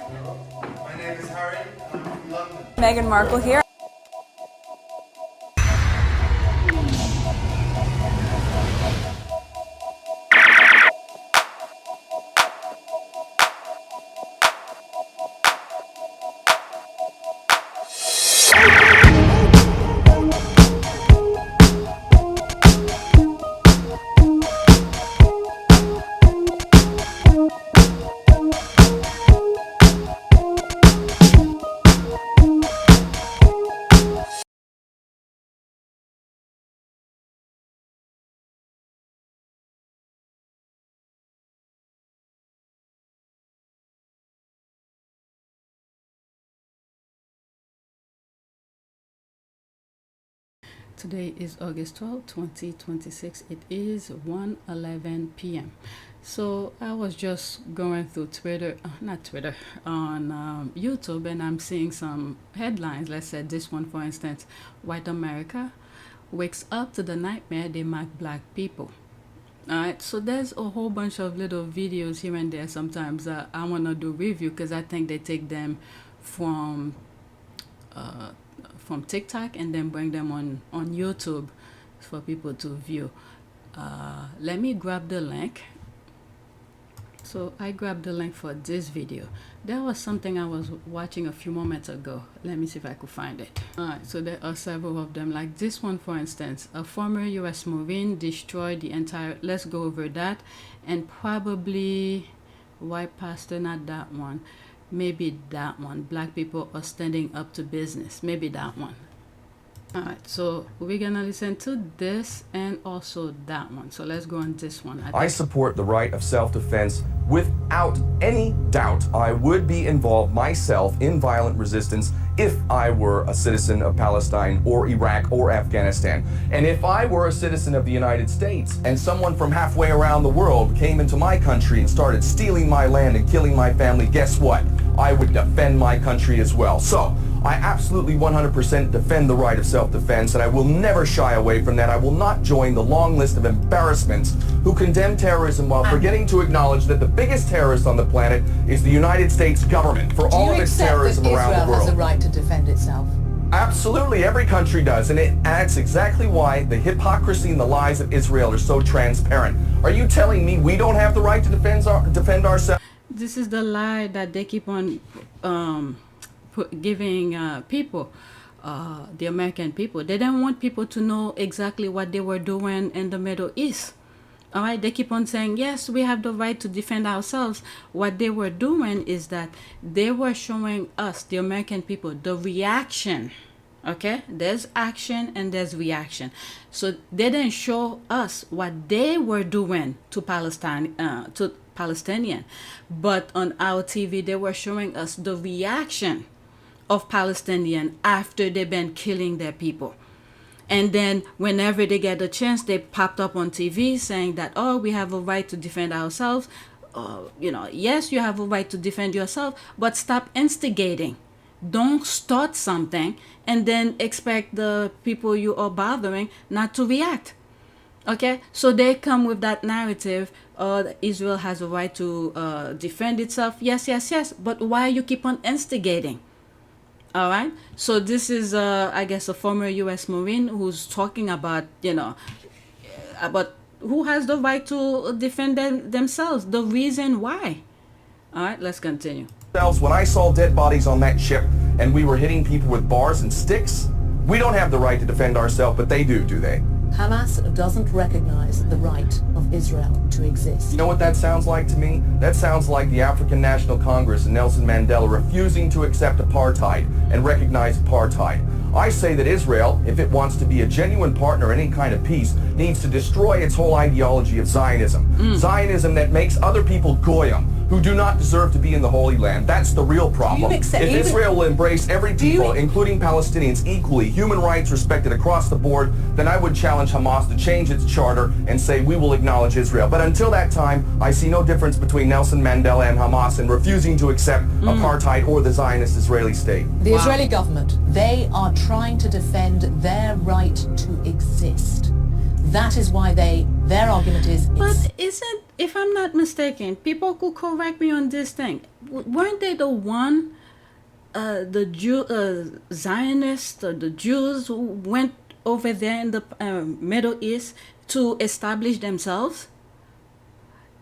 My name is Harry, and I'm from London. Meghan Markle here. Today is August 12, 2026. It is 1:11 p.m. So I was just going through on YouTube, and I'm seeing some headlines. Let's say this one, for instance: White America wakes up to the nightmare they mark black people. Alright, so there's a whole bunch of little videos here and there. Sometimes I want to do review because I think they take them from TikTok and then bring them on YouTube for people to view. Let me grab the link. So I grabbed the link for this video. There was something I was watching a few moments ago. Let me see if I could find it. Alright, so there are several of them. Like this one, for instance: a former US Marine destroyed the entire, let's go over that, and probably white pastor, not that one. Maybe that one. Black people are standing up to business. Maybe that one. Alright, so we're gonna listen to this and also that one. So let's go on this one. I support the right of self-defense. Without any doubt, I would be involved myself in violent resistance if I were a citizen of Palestine or Iraq or Afghanistan. And if I were a citizen of the United States and someone from halfway around the world came into my country and started stealing my land and killing my family, guess what? I would defend my country as well. So I absolutely 100% defend the right of self-defense, and I will never shy away from that. I will not join the long list of embarrassments who condemn terrorism while forgetting to acknowledge that the biggest terrorist on the planet is the United States government for all of its terrorism around the world. Do you accept that Israel has a right to defend itself? Absolutely, every country does, and that's exactly why the hypocrisy and the lies of Israel are so transparent. Are you telling me we don't have the right to defend ourselves? This is the lie that they keep on giving people, the American people. They don't want people to know exactly what they were doing in the Middle East. All right, they keep on saying, yes, we have the right to defend ourselves. What they were doing is that they were showing us, the American people, the reaction. Okay, there's action and there's reaction. So they didn't show us what they were doing to Palestinian, but on our TV they were showing us the reaction of Palestinian after they've been killing their people. And then whenever they get a chance, they popped up on TV saying that, oh, we have a right to defend ourselves. Yes, you have a right to defend yourself, but stop instigating. Don't start something and then expect the people you are bothering not to react. Okay, so they come with that narrative, Israel has a right to defend itself. Yes, yes, yes. But why you keep on instigating? All right. So this is, I guess, a former U.S. Marine who's talking about, about who has the right to defend themselves, the reason why. All right, let's continue. When I saw dead bodies on that ship and we were hitting people with bars and sticks, we don't have the right to defend ourselves, but they do they? Hamas doesn't recognize the right of Israel to exist. You know what that sounds like to me? That sounds like the African National Congress and Nelson Mandela refusing to accept apartheid and recognize apartheid. I say that Israel, if it wants to be a genuine partner in any kind of peace, needs to destroy its whole ideology of Zionism. Zionism that makes other people goyim, who do not deserve to be in the Holy Land. That's the real problem. If Israel will embrace every people, including Palestinians, equally, human rights respected across the board, then I would challenge Hamas to change its charter and say we will acknowledge Israel. But until that time, I see no difference between Nelson Mandela and Hamas in refusing to accept apartheid or the Zionist Israeli state. The Israeli government, they are trying to defend their right to exist. That is why their argument is... But isn't if I'm not mistaken, people could correct me on this thing. Weren't they the one, Zionists or the Jews who went over there in the Middle East to establish themselves?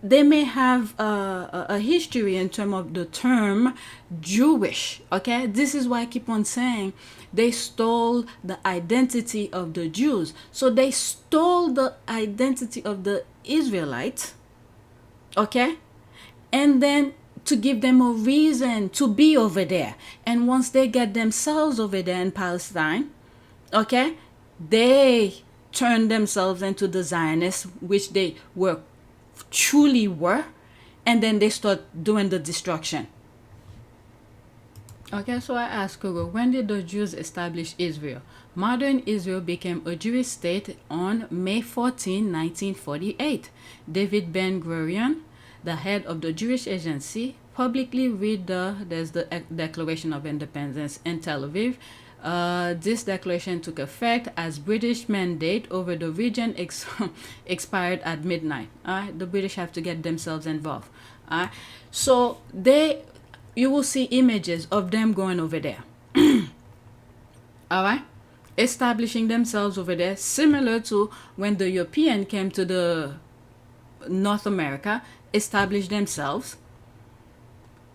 They may have a history in terms of the term Jewish. Okay, this is why I keep on saying they stole the identity of the Jews. So they stole the identity of the Israelites. Okay, and then to give them a reason to be over there. And once they get themselves over there in Palestine, okay, they turn themselves into the Zionists, which they truly were, and then they start doing the destruction. Okay, so I asked Kuro, when did the Jews establish Israel? Modern Israel became a Jewish state on May 14, 1948. David Ben-Gurion, the head of the Jewish Agency, publicly read there's the Declaration of Independence in Tel Aviv. This declaration took effect as British mandate over the region expired at midnight. The British have to get themselves involved. So you will see images of them going over there. All right, establishing themselves over there, similar to when the European came to the North America, established themselves,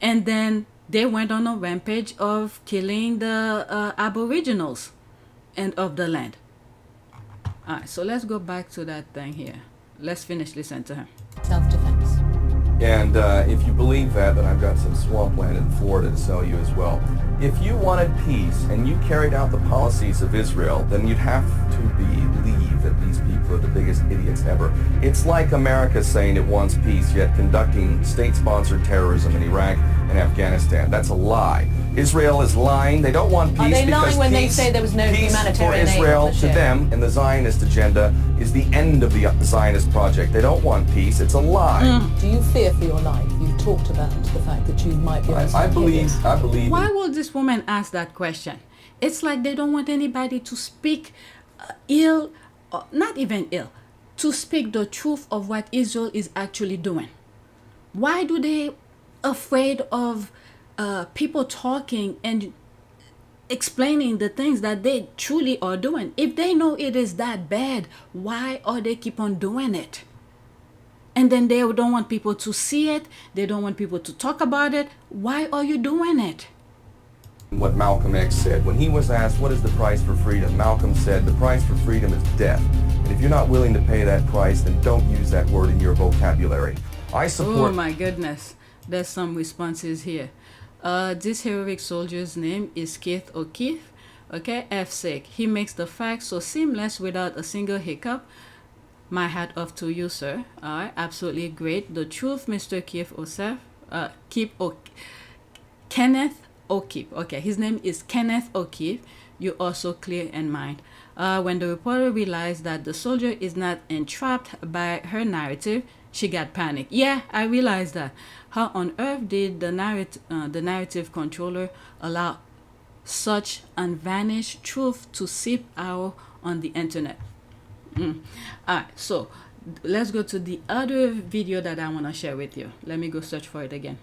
and then they went on a rampage of killing the aboriginals and of the land. All right, so let's go back to that thing here. Let's finish listening to him. Self-defense. And if you believe that, then I've got some swampland in Florida to sell you as well. If you wanted peace and you carried out the policies of Israel, then you'd have to believe that these people are the biggest idiots ever. It's like America saying it wants peace, yet conducting state-sponsored terrorism in Iraq and Afghanistan. That's a lie. Israel is lying. They don't want peace. Are they lying when they peace, say there was no peace humanitarian for aid Israel on the to ship? them and the Zionist agenda is the end of the Zionist project. They don't want peace. It's a lie. Do you fear for your life? You've talked about the fact that you might be I believe. Why would this woman ask that question? It's like they don't want anybody to speak ill, or not even ill, to speak the truth of what Israel is actually doing. Why do they afraid of people talking and explaining the things that they truly are doing? If they know it is that bad, why are they keep on doing it? And then they don't want people to see it. They don't want people to talk about it. Why are you doing it? What Malcolm X said. When he was asked, what is the price for freedom? Malcolm said, the price for freedom is death. And if you're not willing to pay that price, then don't use that word in your vocabulary. I support... Oh my goodness. There's some responses here. This heroic soldier's name is Keith O'Keefe. Okay, F6. He makes the facts so seamless without a single hiccup. My hat off to you, sir. All right, absolutely great. The truth, Mr. Keith Kenneth O'Keefe. Okay, his name is Kenneth O'Keefe. You're also clear in mind. When the reporter realized that the soldier is not entrapped by her narrative, she got panicked. Yeah, I realized that. How on earth did the narrative controller allow such unvarnished truth to seep out on the internet? Alright, so let's go to the other video that I want to share with you. Let me go search for it again.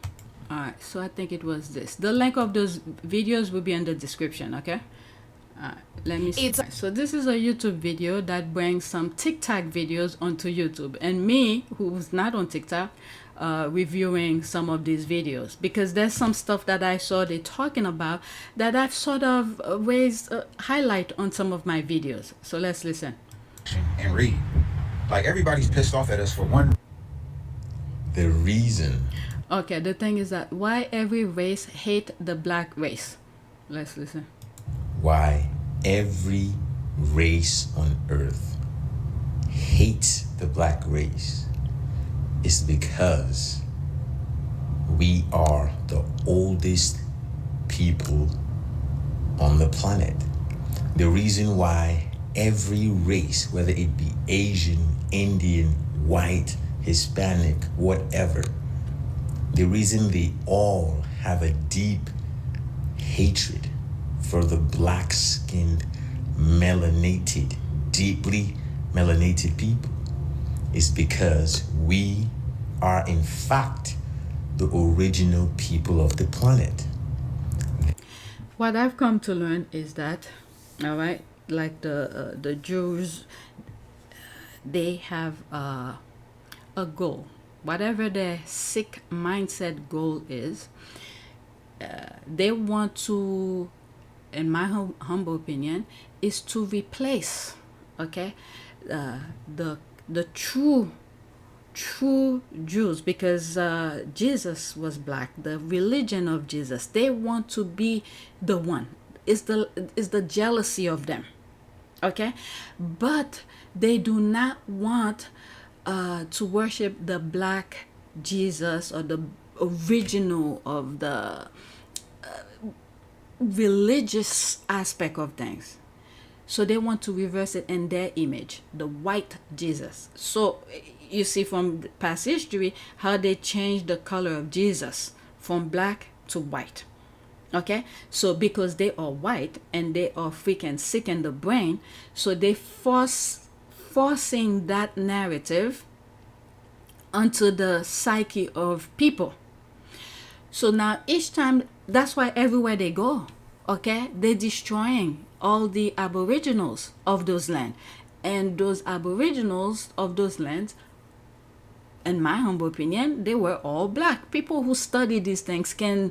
Alright, so I think it was this. The link of those videos will be in the description, okay? Let me see. So this is a YouTube video that brings some TikTok videos onto YouTube, and me, who's not on TikTok, reviewing some of these videos, because there's some stuff that I saw they talking about that I've sort of raised highlight on some of my videos. So let's listen and read. Like, everybody's pissed off at us for one. The reason. Okay, the thing is that why every race hate the black race. Let's listen. Why every race on earth hates the black race is because we are the oldest people on the planet. The reason why every race, whether it be Asian, Indian, white, Hispanic, whatever, the reason they all have a deep hatred for the black-skinned, deeply melanated people is because we are in fact the original people of the planet. What I've come to learn is that, all right, like the Jews, they have a goal. Whatever their sick mindset goal is, they want to, in my humble opinion, is to replace, okay, the true Jews, because Jesus was black, the religion of Jesus, they want to be the one. Is the jealousy of them, okay? But they do not want to worship the black Jesus or the original of the religious aspect of things. So they want to reverse it in their image, the white Jesus. So you see from past history how they changed the color of Jesus from black to white. Okay, so because they are white and they are freaking sick in the brain, so they forcing that narrative onto the psyche of people. So now each time, that's why everywhere they go, okay, they're destroying all the aboriginals of those lands. And those aboriginals of those lands, in my humble opinion, they were all black. People who study these things can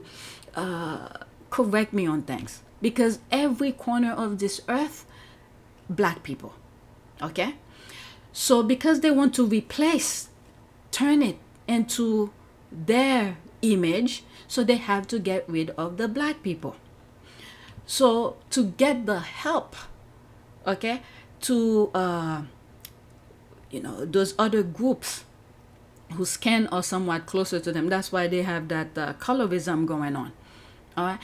correct me on things, because every corner of this earth, black people, okay? So because they want to turn it into their image, so they have to get rid of the black people. So to get the help, okay, to those other groups whose skin are somewhat closer to them, that's why they have that colorism going on. All right,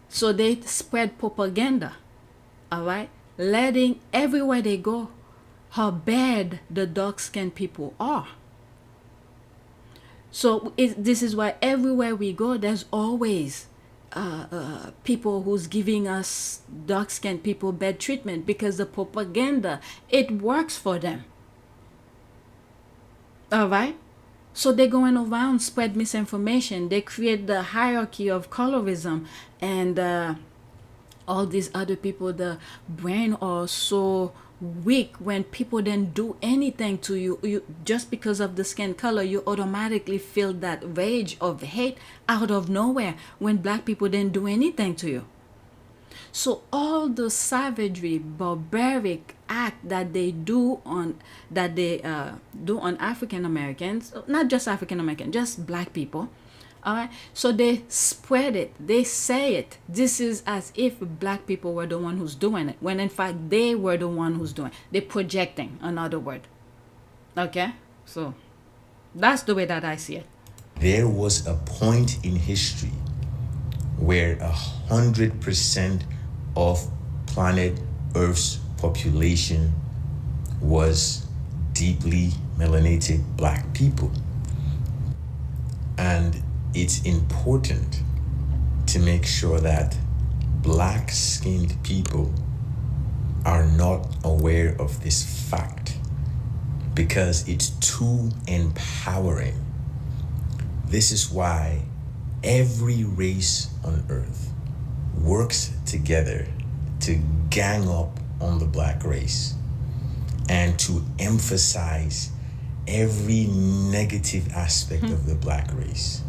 so they spread propaganda, all right, letting everywhere they go how bad the dark-skinned people are. So this is why everywhere we go, there's always people who's giving us dark-skinned people bad treatment, because the propaganda, it works for them. All right. So they're going around spread misinformation. They create the hierarchy of colorism, and all these other people, the brain are so weak. When people didn't do anything to you just because of the skin color, you automatically feel that rage of hate out of nowhere when black people didn't do anything to you. So all the savagery, barbaric act that they do on African Americans, not just African Americans, just black people. All right. So they spread it. They say it. This is as if black people were the one who's doing it, when in fact they were the one who's doing it. They're projecting, another word. Okay. So that's the way that I see it. There was a point in history where 100% of planet Earth's population was deeply melanated black people. And it's important to make sure that black-skinned people are not aware of this fact, because it's too empowering. This is why every race on Earth works together to gang up on the black race and to emphasize every negative aspect of the black race,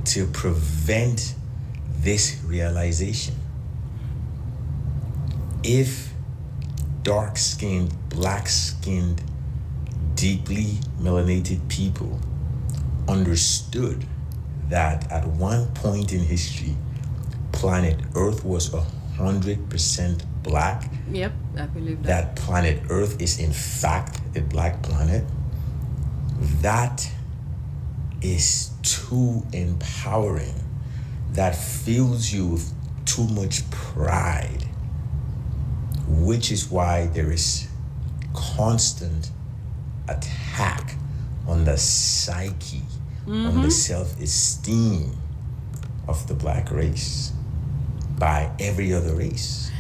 to prevent this realization. If dark-skinned, black-skinned, deeply melanated people understood that at one point in history, planet Earth was 100% black. Yep, I believe That planet Earth is in fact a black planet. That is too empowering. That fills you with too much pride, which is why there is constant attack on the psyche, on the self-esteem of the black race by every other race.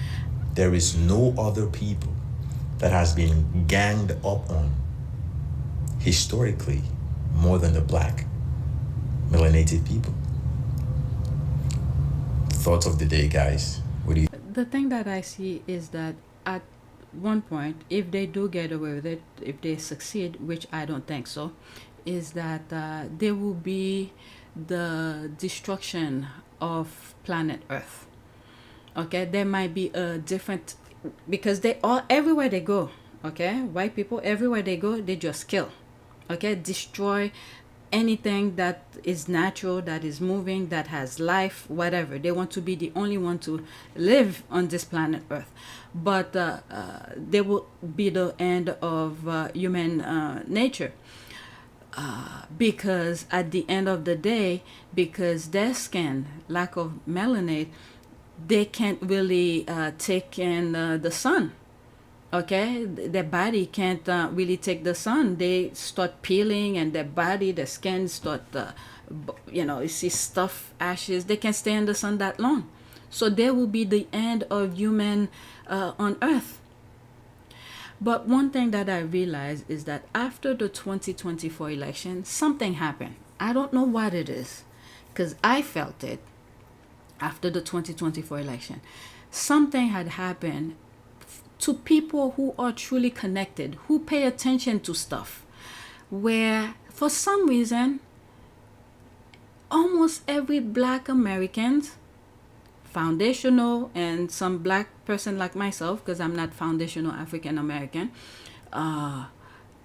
There is no other people that has been ganged up on historically more than the black melanated people. Thoughts of the day, guys. What do you? The thing that I see is that at one point, if they do get away with it, if they succeed, which I don't think so, is that there will be the destruction of planet Earth. Okay, there might be a different, because they all, everywhere they go, okay, white people, everywhere they go, they just kill, okay, destroy anything that is natural, that is moving, that has life, whatever. They want to be the only one to live on this planet Earth. But there will be the end of human nature. Because at the end of the day, because their skin, lack of melanin, they can't really take in the sun. Okay, their body can't really take the sun. They start peeling, and their body, their skin start, you see stuff, ashes. They can't stay in the sun that long. So there will be the end of human on Earth. But one thing that I realized is that after the 2024 election, something happened. I don't know what it is, because I felt it after the 2024 election. Something had happened to people who are truly connected, who pay attention to stuff, where for some reason, almost every black American, foundational, and some black person like myself, because I'm not foundational African American,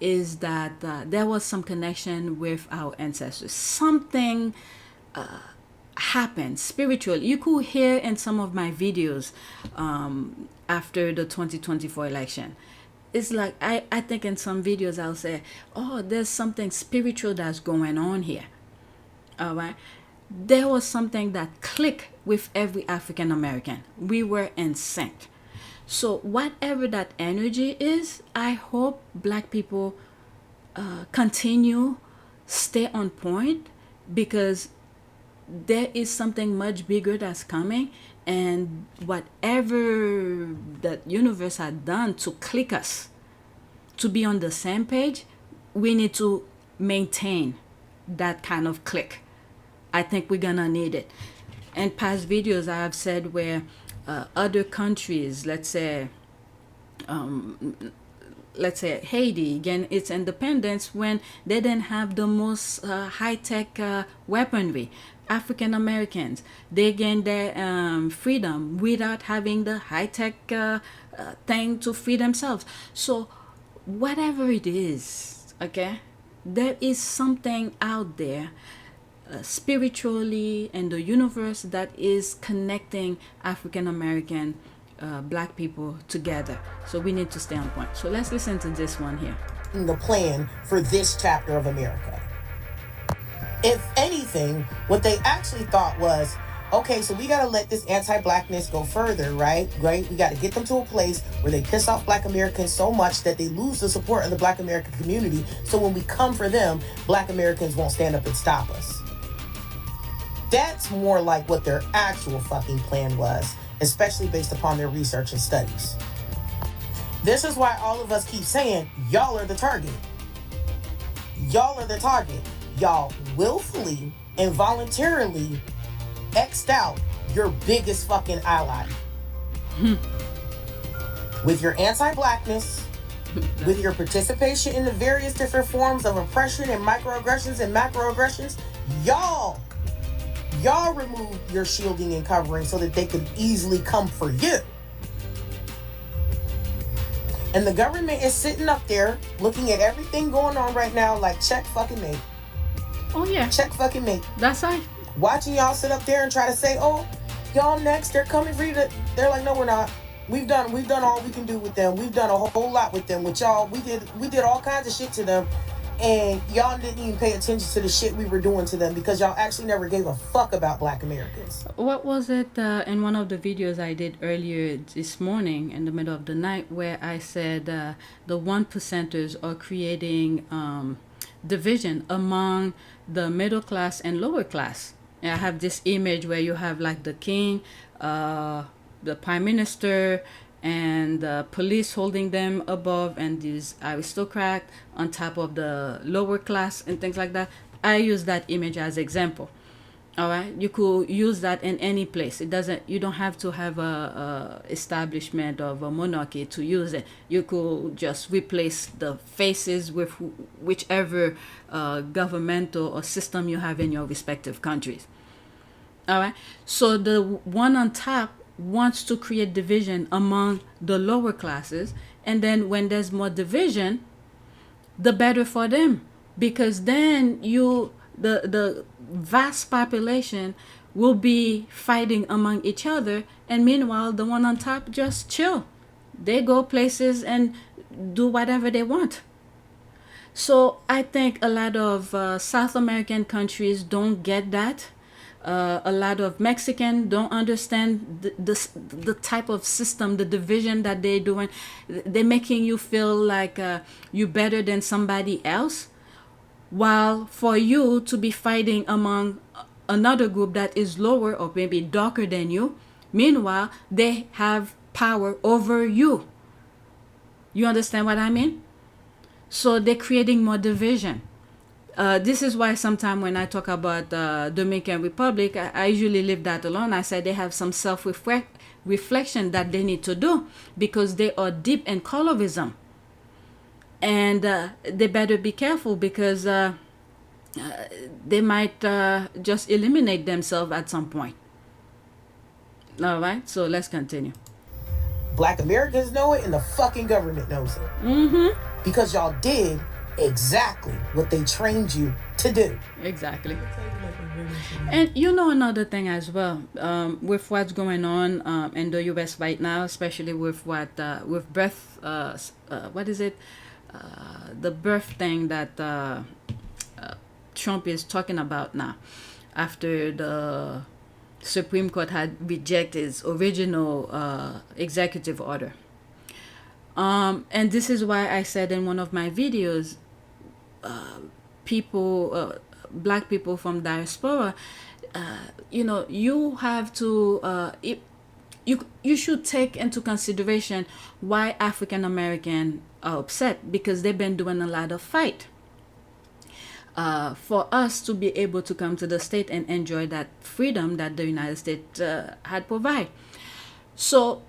is that there was some connection with our ancestors. Something happened spiritual. You could hear in some of my videos after the 2024 election. It's like I think in some videos I'll say, oh, there's something spiritual that's going on here. All right. There was something that clicked with every African American. We were in sync. So whatever that energy is, I hope black people continue, stay on point, because there is something much bigger that's coming, and whatever that universe had done to click us, to be on the same page, we need to maintain that kind of click. I think we're gonna need it. In past videos, I have said where other countries, let's say Haiti, gained its independence when they didn't have the most high-tech weaponry. African Americans, they gained their freedom without having the high-tech thing to free themselves. So whatever it is, okay, there is something out there spiritually in the universe that is connecting African American black people together. So we need to stay on point. So let's listen to this one here. The plan for this chapter of America. If anything, what they actually thought was, okay, so we got to let this anti-blackness go further, right? Right? We got to get them to a place where they piss off black Americans so much that they lose the support of the black American community. So when we come for them, black Americans won't stand up and stop us. That's more like what their actual fucking plan was, especially based upon their research and studies. This is why all of us keep saying, y'all are the target. Y'all are the target. Y'all willfully and voluntarily X'd out your biggest fucking ally. With your anti-blackness, with your participation in the various different forms of oppression and microaggressions and macroaggressions, y'all removed your shielding and covering so that they could easily come for you. And the government is sitting up there looking at everything going on right now like check fucking mate. Oh yeah. Check fucking mate. That's right. Watching y'all sit up there and try to say, oh, y'all next, they're coming for you. They're like, no, we're not. We've done all we can do with them. We've done a whole lot with them. With y'all, we did all kinds of shit to them. And y'all didn't even pay attention to the shit we were doing to them because y'all actually never gave a fuck about black Americans. What was it in one of the videos I did earlier this morning in the middle of the night where I said the 1%ers are creating division among the middle class and lower class. And I have this image where you have like the king, the prime minister, and police holding them above, and these aristocrats on top of the lower class and things like that. I use that image as example. All right, you could use that in any place. It doesn't. You don't have to have a establishment of a monarchy to use it. You could just replace the faces with whichever governmental or system you have in your respective countries. All right. So the one on top wants to create division among the lower classes, and then when there's more division, the better for them, because then the vast population will be fighting among each other, and meanwhile the one on top just chill. They go places and do whatever they want. So I think a lot of South American countries don't get that. A lot of Mexicans don't understand the type of system, the division that they're doing. They're making you feel like you're better than somebody else, while for you to be fighting among another group that is lower or maybe darker than you, meanwhile they have power over you. You understand what I mean? So they're creating more division. This is why sometimes when I talk about Dominican Republic, I usually leave that alone. I say they have some self-reflection that they need to do, because they are deep in colorism. And they better be careful, because they might just eliminate themselves at some point. All right, so let's continue. Black Americans know it, and the fucking government knows it. Because y'all did exactly what they trained you to do. Exactly. And you know another thing as well, with what's going on in the U.S. right now, especially with with birth, what is it? The birth thing that Trump is talking about now, after the Supreme Court had rejected his original executive order. And this is why I said in one of my videos, black people from diaspora, you have to, you should take into consideration why African American are upset, because they've been doing a lot of fight for us to be able to come to the state and enjoy that freedom that the United States had provided. So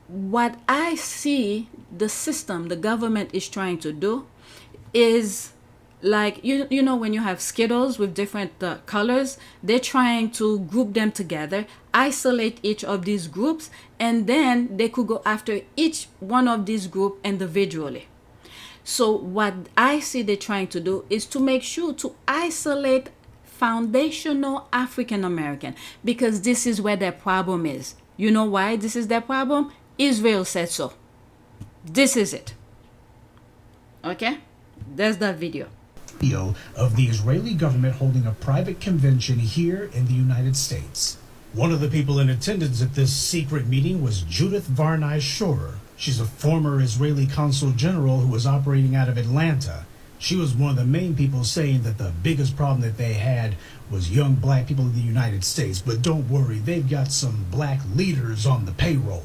what I see the system, the government is trying to do is like, you know, when you have Skittles with different colors, they're trying to group them together, isolate each of these groups, and then they could go after each one of these groups individually. So what I see they're trying to do is to make sure to isolate foundational African American, because this is where their problem is. You know why this is their problem? Israel said so. This is it. Okay? There's that video. Video of the Israeli government holding a private convention here in the United States. One of the people in attendance at this secret meeting was Judith Varnai Shorer. She's a former Israeli consul general who was operating out of Atlanta. She was one of the main people saying that the biggest problem that they had was young black people in the United States. But don't worry, they've got some black leaders on the payroll.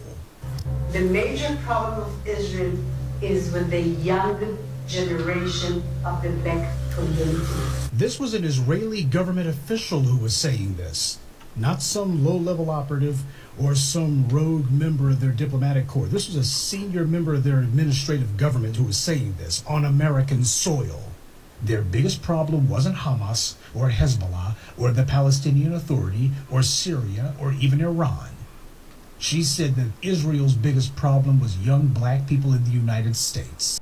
The major problem of Israel is with the young generation of the black community. This was an Israeli government official who was saying this, not some low-level operative or some rogue member of their diplomatic corps. This was a senior member of their administrative government who was saying this on American soil. Their biggest problem wasn't Hamas or Hezbollah or the Palestinian Authority or Syria or even Iran. She said that Israel's biggest problem was young black people in the United States.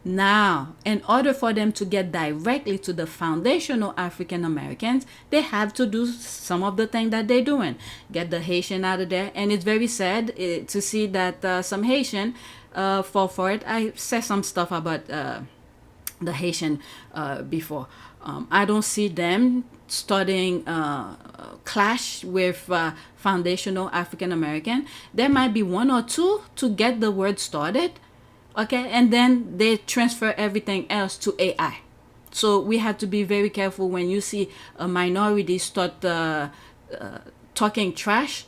Now, in order for them to get directly to the foundational African Americans, they have to do some of the things that they're doing. Get the Haitian out of there. And it's very sad to see that some Haitian fall for it. I said some stuff about the Haitian before. I don't see them starting clash with foundational African American. There might be one or two to get the word started. Okay, and then they transfer everything else to AI. So we have to be very careful when you see a minority start talking trash.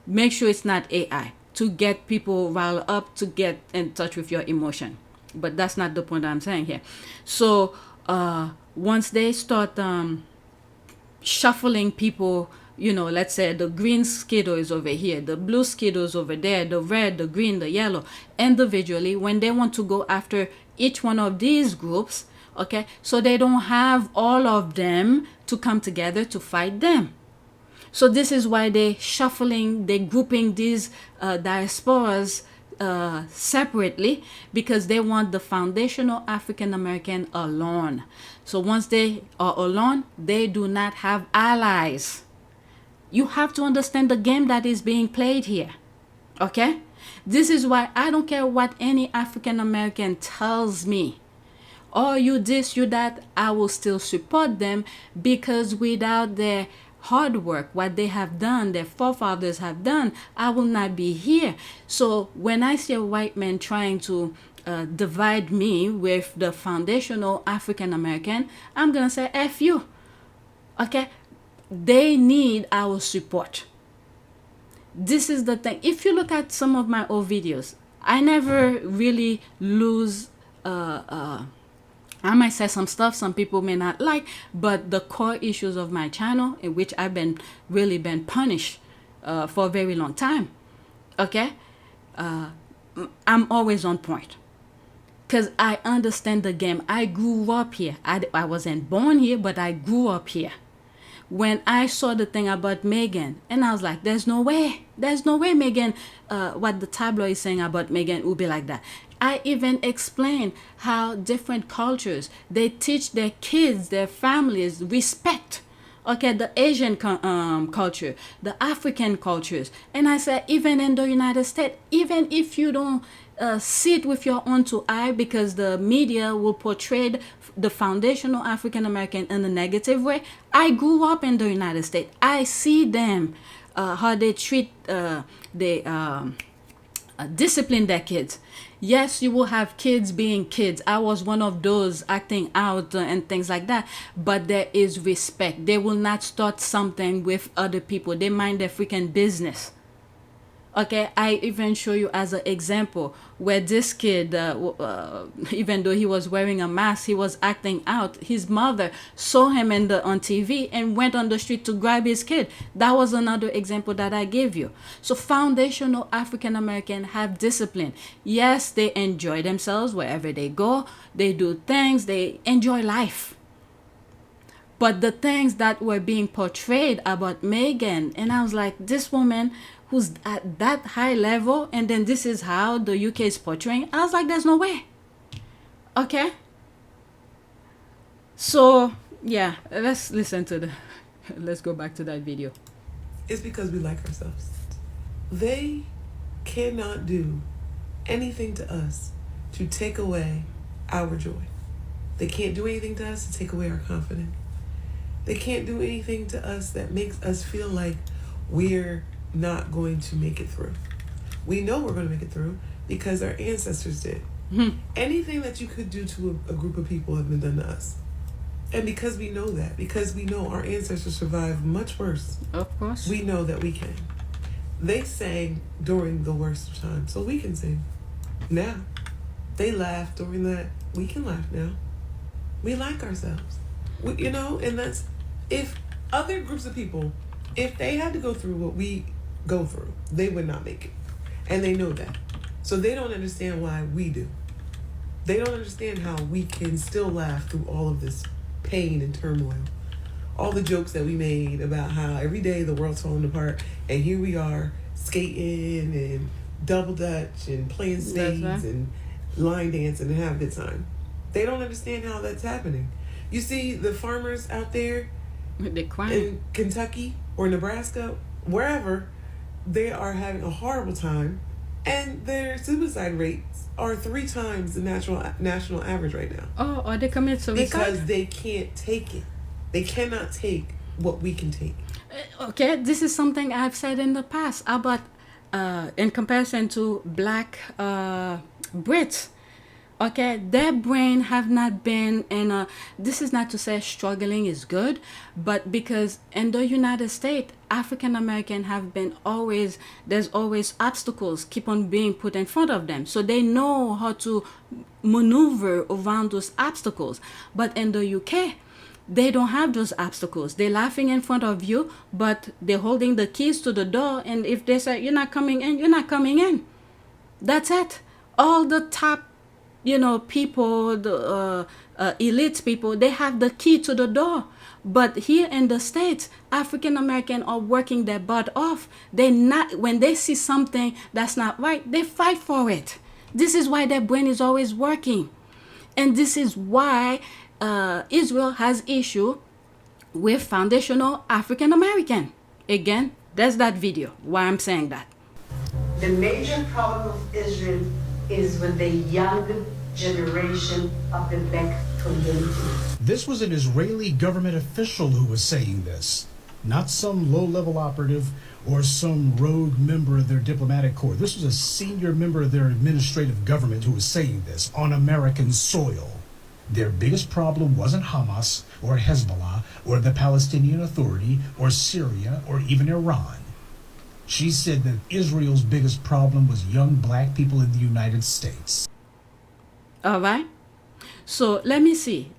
Make sure it's not AI. to get people riled up, to get in touch with your emotion. But that's not the point I'm saying here. So once they start shuffling people, let's say the green Skidoo is over here, the blue Skidoo is over there, the red, the green, the yellow, individually, when they want to go after each one of these groups, okay, so they don't have all of them to come together to fight them. So this is why they're grouping these diasporas separately, because they want the foundational African American alone. So once they are alone, they do not have allies. You have to understand the game that is being played here. Okay? This is why I don't care what any African American tells me. Oh, you this, you that, I will still support them, because without their hard work, what they have done, their forefathers have done, I will not be here. So when I see a white man trying to divide me with the foundational African American, I'm going to say, F you. Okay? They need our support. This is the thing. If you look at some of my old videos, I never really lose I might say some stuff some people may not like, but the core issues of my channel, in which I've been punished for a very long time, okay, I'm always on point, because I understand the game. I grew up here. I wasn't born here, but I grew up here. When I saw the thing about Megan, and I was like, there's no way Megan, what the tabloid is saying about Megan will be like that. I even explained how different cultures, they teach their kids, their families, respect. Okay, the Asian culture, the African cultures. And I said, even in the United States, even if you don't see it with your own two eyes, because the media will portray the foundational African American in a negative way. I grew up in the United States. I see them, how they treat, discipline their kids. Yes, you will have kids being kids. I was one of those acting out and things like that. But there is respect. They will not start something with other people. They mind their freaking business. Okay, I even show you as an example where this kid, even though he was wearing a mask, he was acting out. His mother saw him on TV and went on the street to grab his kid. That was another example that I gave you. So foundational African American have discipline. Yes, they enjoy themselves wherever they go. They do things. They enjoy life. But the things that were being portrayed about Megan, and I was like, this woman who's at that high level, and then this is how the UK is portraying. I was like, there's no way. Okay? So, yeah, let's go back to that video. It's because we like ourselves. They cannot do anything to us to take away our joy. They can't do anything to us to take away our confidence. They can't do anything to us that makes us feel like we're not going to make it through. We know we're going to make it through because our ancestors did. Mm-hmm. Anything that you could do to a group of people have been done to us. And because we know that, because we know our ancestors survived much worse, of course, we know that we can. They sang during the worst of times, so we can sing now. They laughed during that, we can laugh now. We like ourselves. And that's, if other groups of people, if they had to go through what we go through, they would not make it. And they know that. So they don't understand why we do. They don't understand how we can still laugh through all of this pain and turmoil. All the jokes that we made about how every day the world's falling apart, and here we are skating and double dutch and playing spades and line dancing and having a good time. They don't understand how that's happening. You see the farmers out there in Kentucky or Nebraska, wherever, they are having a horrible time, and their suicide rates are 3 times the national average right now. Oh, or they commit suicide? Because they can't take it. They cannot take what we can take. Okay, this is something I've said in the past about, in comparison to black Brits. Okay, their brain have not been in a, this is not to say struggling is good, but because in the United States, African American have been always, there's always obstacles keep on being put in front of them, so they know how to maneuver around those obstacles. But in the UK, they don't have those obstacles. They're laughing in front of you, but they're holding the keys to the door, and if they say you're not coming in, you're not coming in. That's it. All the top, people, the elite people, they have the key to the door. But here in the States, African American are working their butt off. They not, when they see something that's not right, they fight for it. This is why their brain is always working, and this is why Israel has issue with foundational African American. Again, there's that video why I'm saying that. The major problem of Israel is with the young generation of the black community. This was an Israeli government official who was saying this, not some low-level operative or some rogue member of their diplomatic corps. This was a senior member of their administrative government who was saying this on American soil. Their biggest problem wasn't Hamas or Hezbollah or the Palestinian Authority or Syria or even Iran. She said that Israel's biggest problem was young black people in the United States. All right. So let me see.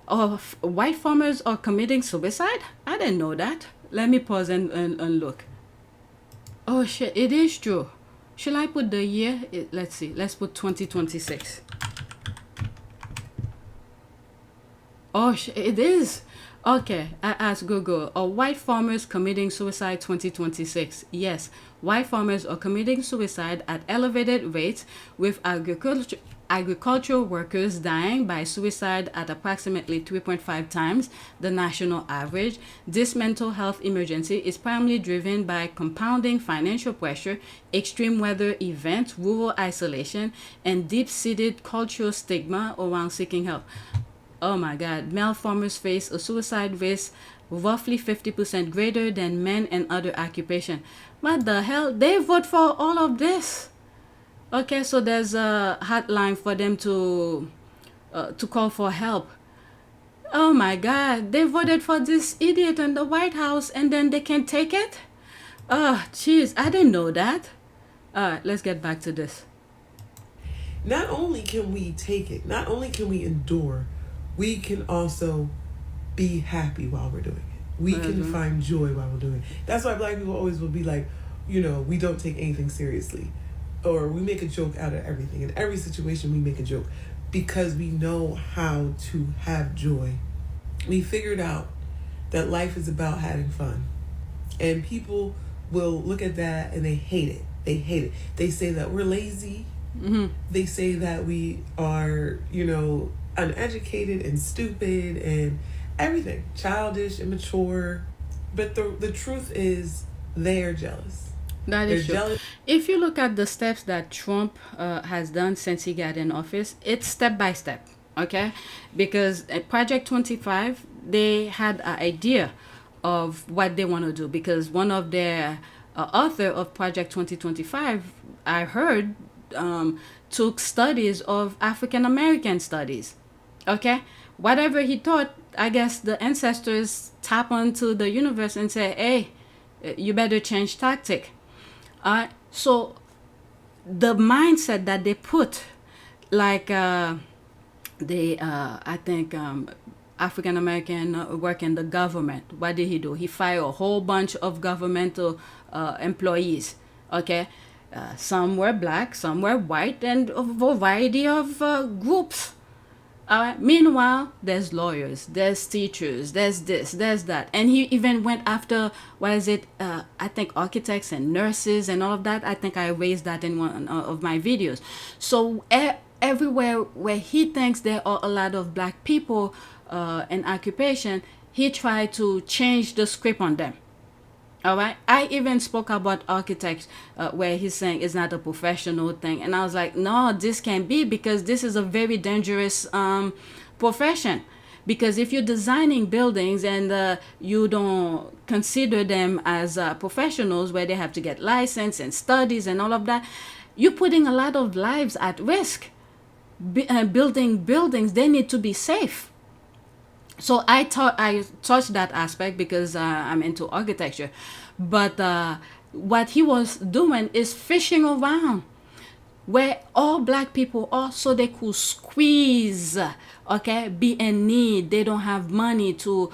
White farmers are committing suicide? I didn't know that. Let me pause and look. Oh shit, it is true. Shall I put the year? Let's see. Let's put 2026. Oh, it is. Okay, I asked Google, are white farmers committing suicide 2026? Yes, white farmers are committing suicide at elevated rates, with agricultural workers dying by suicide at approximately 3.5 times the national average. This mental health emergency is primarily driven by compounding financial pressure, extreme weather events, rural isolation, and deep-seated cultural stigma around seeking help. Oh my God, male farmers face a suicide risk roughly 50% greater than men in other occupations. What the hell? They vote for all of this. Okay, so there's a hotline for them to call for help. Oh my God, they voted for this idiot in the White House and then they can't take it? Oh, jeez, I didn't know that. All right, let's get back to this. Not only can we take it, not only can we endure, we can also be happy while we're doing it. We can find joy while we're doing it. That's why black people always will be like, we don't take anything seriously. Or we make a joke out of everything. In every situation, we make a joke. Because we know how to have joy. We figured out that life is about having fun. And people will look at that and they hate it. They hate it. They say that we're lazy. Mm-hmm. They say that we are, uneducated and stupid and everything, childish, immature. But the truth is, they are jealous. That is true. If you look at the steps that Trump has done since he got in office, it's step by step, okay? Because at Project 25, they had an idea of what they want to do. Because one of their author of Project 2025, I heard, took studies of African American studies. Okay, whatever he taught, I guess the ancestors tap onto the universe and say, hey, you better change tactic. So the mindset that they put, like I think African American work in the government, what did he do? He fired a whole bunch of governmental employees. Okay, some were black, some were white, and a variety of groups. Meanwhile, there's lawyers, there's teachers, there's this, there's that. And he even went after, I think architects and nurses and all of that. I think I raised that in one of my videos. So everywhere where he thinks there are a lot of black people in occupation, he tried to change the script on them. All right. I even spoke about architects where he's saying it's not a professional thing. And I was like, no, this can't be, because this is a very dangerous profession. Because if you're designing buildings and you don't consider them as professionals where they have to get license and studies and all of that, you're putting a lot of lives at risk. building buildings, they need to be safe. So I touched that aspect because I'm into architecture, but what he was doing is fishing around where all black people are so they could squeeze, okay, be in need, they don't have money to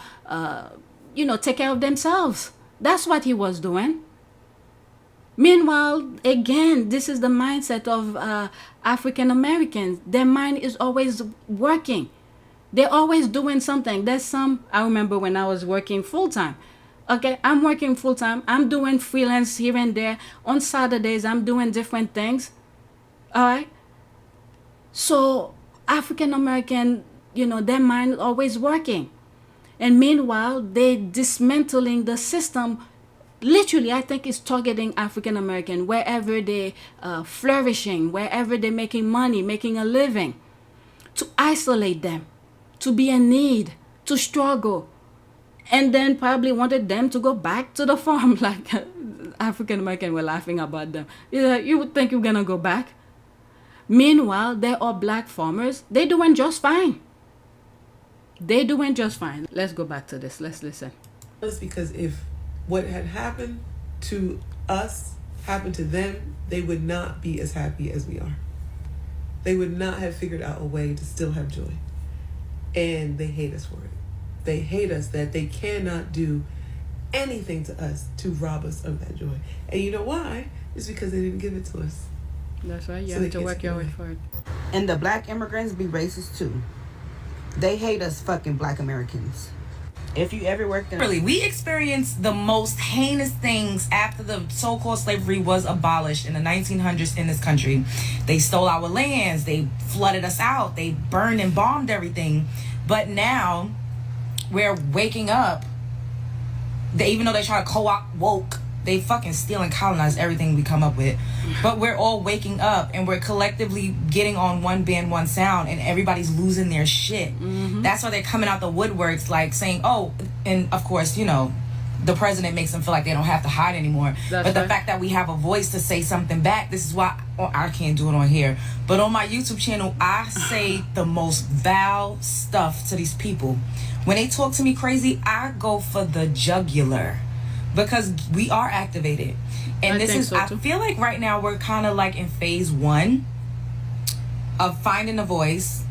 take care of themselves. That's what he was doing. Meanwhile, again, this is the mindset of African Americans. Their mind is always working. They're always doing something. I remember when I was working full time. Okay, I'm working full time. I'm doing freelance here and there. On Saturdays, I'm doing different things. All right. So African American, their mind is always working. And meanwhile, they dismantling the system. Literally, I think it's targeting African American wherever they flourishing, wherever they're making money, making a living, to isolate them, to be in need, to struggle, and then probably wanted them to go back to the farm. Like African American were laughing about them. You would think you're gonna go back. Meanwhile, there are black farmers. They're doing just fine. They're doing just fine. Let's go back to this. Let's listen. It's because if what had happened to us happened to them, they would not be as happy as we are. They would not have figured out a way to still have joy. And they hate us for it. They hate us that they cannot do anything to us to rob us of that joy. And you know why? It's because they didn't give it to us. That's right. You So have they to can't work your take way it for it. And the black immigrants be racist too. They hate us fucking black Americans. If you ever worked in Really, we experienced the most heinous things after the so-called slavery was abolished in the 1900s in this country. They stole our lands, they flooded us out, they burned and bombed everything. But now we're waking up. Even though they try to co-opt woke, they fucking steal and colonize everything we come up with. But we're all waking up and we're collectively getting on one band, one sound, and everybody's losing their shit. Mm-hmm. That's why they're coming out the woodworks like saying, oh, and of course, the president makes them feel like they don't have to hide anymore. But the fact that we have a voice to say something back, this is why I can't do it on here. But on my YouTube channel, I say the most vile stuff to these people. When they talk to me crazy, I go for the jugular. Because we are activated. And I feel like right now we're kind of like in phase 1 of finding a voice,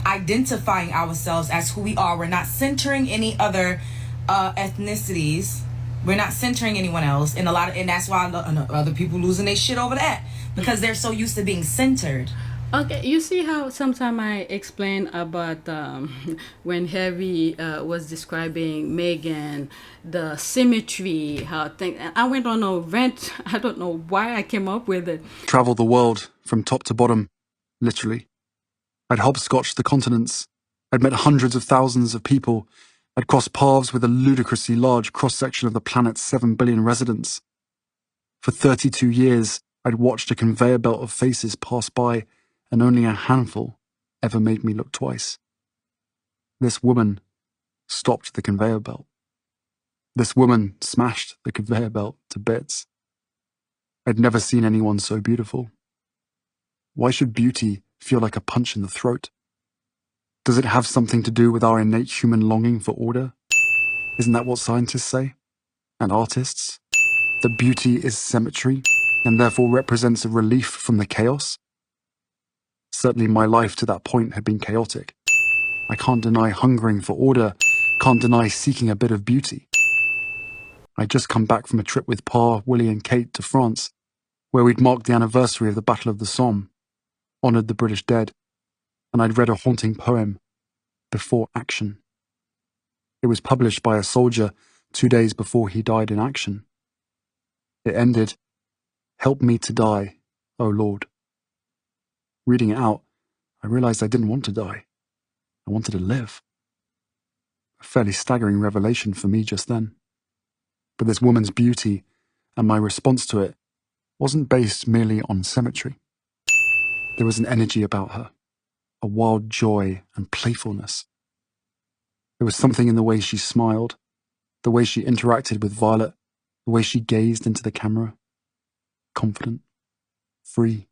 identifying ourselves as who we are. We're not centering any other ethnicities. We're not centering anyone else. And that's why other people losing their shit over that. Because they're so used to being centered. Okay, you see how sometimes I explain about when Harry was describing Megan, the symmetry, how things. I went on a rant. I don't know why I came up with it. Traveled the world from top to bottom, literally. I'd hopscotched the continents. I'd met hundreds of thousands of people. I'd crossed paths with a ludicrously large cross-section of the planet's 7 billion residents. For 32 years, I'd watched a conveyor belt of faces pass by, and only a handful ever made me look twice. This woman stopped the conveyor belt. This woman smashed the conveyor belt to bits. I'd never seen anyone so beautiful. Why should beauty feel like a punch in the throat? Does it have something to do with our innate human longing for order? Isn't that what scientists say? And artists? That beauty is symmetry, and therefore represents a relief from the chaos? Certainly my life to that point had been chaotic. I can't deny hungering for order, can't deny seeking a bit of beauty. I'd just come back from a trip with Pa, Willie and Kate to France, where we'd marked the anniversary of the Battle of the Somme, honoured the British dead, and I'd read a haunting poem, Before Action. It was published by a soldier 2 days before he died in action. It ended, "Help me to die, O Lord." Reading it out, I realized I didn't want to die. I wanted to live. A fairly staggering revelation for me just then. But this woman's beauty and my response to it wasn't based merely on symmetry. There was an energy about her, a wild joy and playfulness. There was something in the way she smiled, the way she interacted with Violet, the way she gazed into the camera. Confident, free.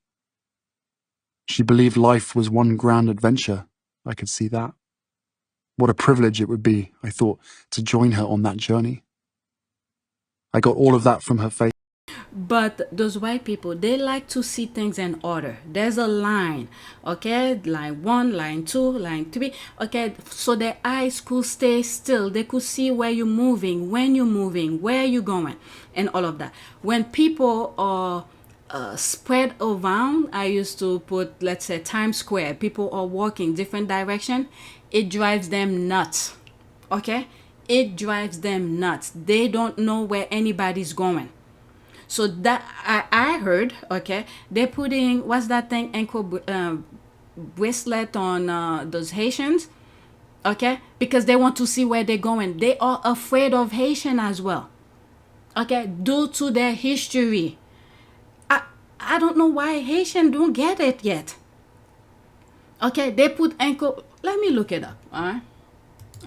She believed life was one grand adventure. I could see that. What a privilege it would be, I thought, to join her on that journey. I got all of that from her face. But those white people, they like to see things in order. There's a line, okay? Line 1, line 2, line 3, okay? So their eyes could stay still. They could see where you're moving, when you're moving, where you're going, and all of that. When people are spread around, I used to put, let's say, Times Square, people are walking different direction, it drives them nuts, okay? It drives them nuts. They don't know where anybody's going. So that I heard, okay, they're putting, what's that thing, ankle bracelet on those Haitians, okay, because they want to see where they're going. They are afraid of Haitian as well, okay, due to their history. I don't know why Haitian don't get it yet. Okay, they put ankle, let me look it up, all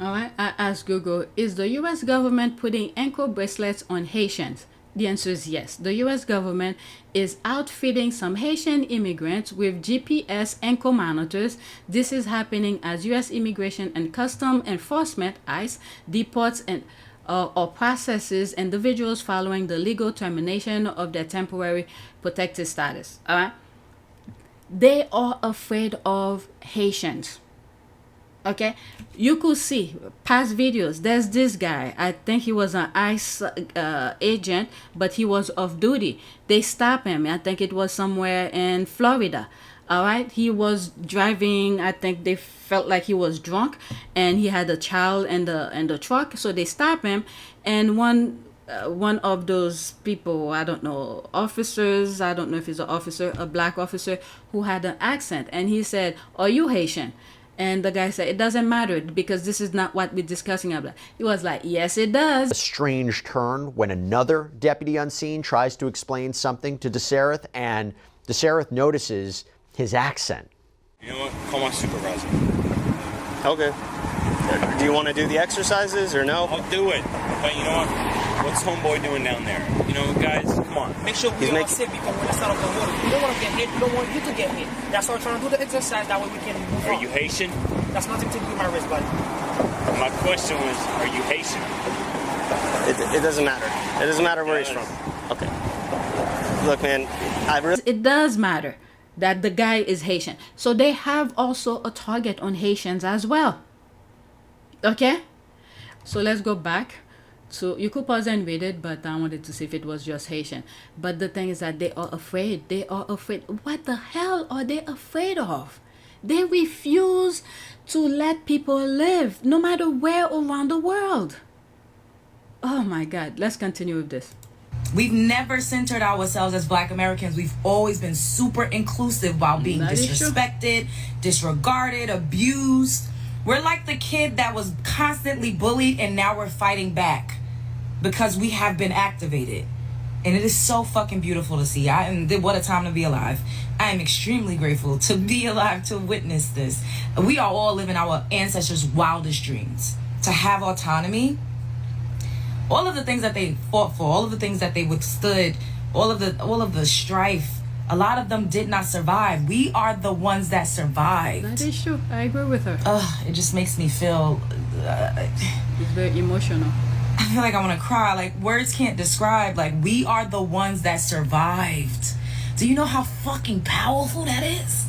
right, I asked Google, is the U.S. government putting ankle bracelets on Haitians? The answer is yes. The U.S. government is outfitting some Haitian immigrants with GPS ankle monitors. This is happening as U.S. Immigration and Custom Enforcement, ICE, deports and or processes individuals following the legal termination of their temporary protected status. All right? They are afraid of Haitians. Okay, you could see past videos. There's this guy, I think he was an ICE agent, but he was off duty. They stopped him, I think it was somewhere in Florida. All right, he was driving, I think they felt like he was drunk, and he had a child in the truck, so they stopped him. And one of those people, I don't know, officers, I don't know if he's an officer, a black officer, who had an accent, and he said, "Are you Haitian?" And the guy said, "It doesn't matter because this is not what we're discussing about." He was like, "Yes, it does." A strange turn when another deputy on scene tries to explain something to DeSareth, and DeSareth notices his accent. You know what? Call my supervisor. Okay. Do you want to do the exercises or no? I'll do it. But you know what? What's homeboy doing down there? You know, guys, come on. Make sure we all sit because when it's out of the water, we don't want to get hit. We don't want you to get hit. That's why we're trying to do the exercise. That way we can move on. Are you Haitian? That's nothing to do with my wrist, buddy. My question was, are you Haitian? It doesn't matter. It doesn't matter where he's from. Okay. Look, man, it does matter that the guy is Haitian. So they have also a target on Haitians as well. Okay? So let's go back. So you could pause and read it, but I wanted to see if it was just Haitian. But the thing is that they are afraid. They are afraid. What the hell are they afraid of? They refuse to let people live, no matter where around the world. Oh my God. Let's continue with this. We've never centered ourselves as Black Americans. We've always been super inclusive while being disrespected, disregarded, abused. We're like the kid that was constantly bullied, and now we're fighting back because we have been activated. And it is so fucking beautiful to see. What a time to be alive. I am extremely grateful to be alive to witness this. We are all living our ancestors' wildest dreams. To have autonomy, all of the things that they fought for, all of the things that they withstood, all of the strife, a lot of them did not survive. We are the ones that survived. That is true. I agree with her. It just makes me feel... it's very emotional. I feel like I want to cry. Like, words can't describe. Like, we are the ones that survived. Do you know how fucking powerful that is?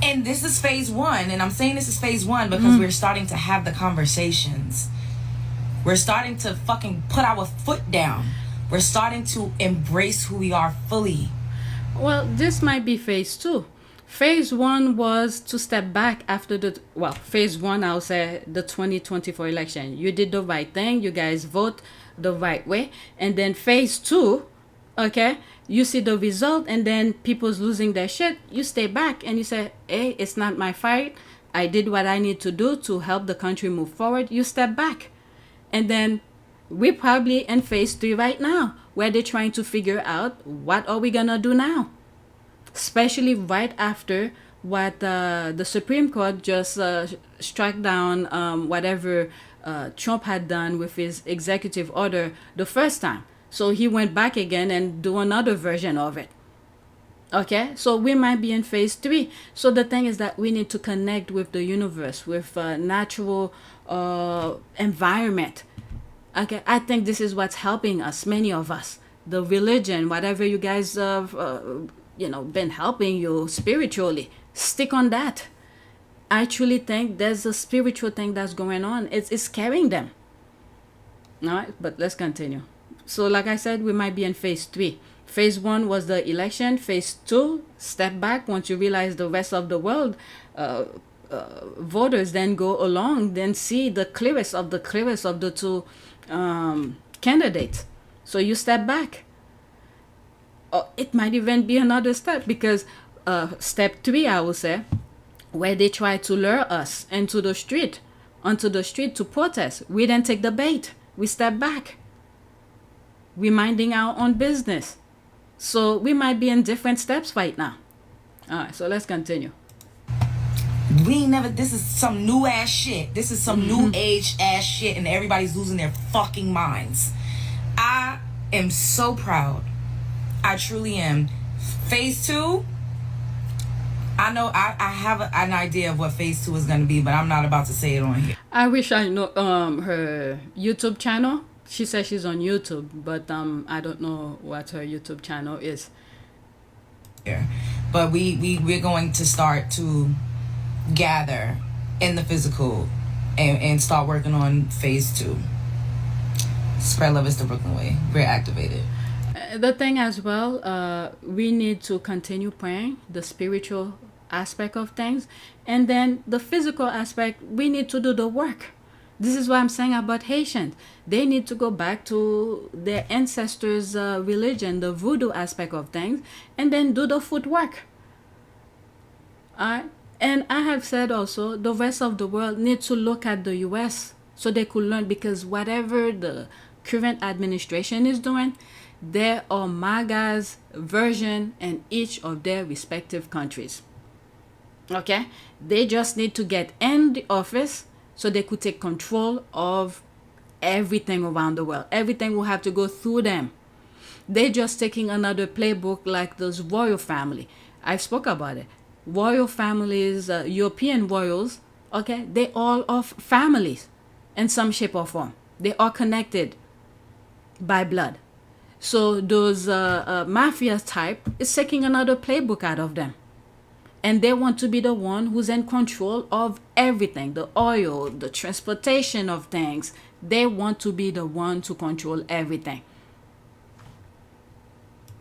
And this is phase one. And I'm saying this is phase one because we're starting to have the conversations. We're starting to fucking put our foot down. We're starting to embrace who we are fully. Well, this might be phase two. Phase one was to step back after phase one, I'll say the 2024 election. You did the right thing. You guys vote the right way. And then phase two, okay, you see the result and then people's losing their shit. You stay back and you say, hey, it's not my fight. I did what I need to do to help the country move forward. You step back. And then we're probably in phase three right now, where they're trying to figure out what are we gonna do now, especially right after what the Supreme Court just struck down whatever Trump had done with his executive order the first time. So he went back again and do another version of it. Okay, so we might be in phase 3. So the thing is that we need to connect with the universe, with natural environment. Okay, I think this is what's helping us, many of us. The religion, whatever you guys been helping you spiritually, stick on that. I truly think there's a spiritual thing that's going on. It's carrying them. All right, but let's continue. So like I said, we might be in phase 3. Phase 1 was the election. Phase 2, step back. Once you realize the rest of the world, voters then go along, then see the clearest of the two candidates. So you step back. It might even be another step, because step 3, I will say, where they try to lure us onto the street to protest. We then take the bait. We step back. We minding our own business. So we might be in different steps right now. All right, so let's continue. This is some new ass shit. This is some new age ass shit, and everybody's losing their fucking minds. I am so proud. I truly am. Phase 2, I know I have an idea of what phase 2 is going to be, but I'm not about to say it on here. I wish I know her YouTube channel. She says she's on YouTube, but I don't know what her YouTube channel is. Yeah. But we're going to start to gather in the physical and start working on phase 2. Spread love is the Brooklyn way. We're activated. The thing as well, we need to continue praying, the spiritual aspect of things, and then the physical aspect, we need to do the work. This is what I'm saying about Haitians. They need to go back to their ancestors' religion, the voodoo aspect of things, and then do the footwork. And I have said also, the rest of the world needs to look at the US so they could learn, because whatever the current administration is doing, there are MAGA's version in each of their respective countries. Okay? They just need to get in the office so they could take control of everything around the world. Everything will have to go through them. They're just taking another playbook like those royal family. I spoke about it. Royal families, European royals, okay, they all are families in some shape or form. They are connected by blood. So those mafia type is taking another playbook out of them. And they want to be the one who's in control of everything, the oil, the transportation of things. They want to be the one to control everything.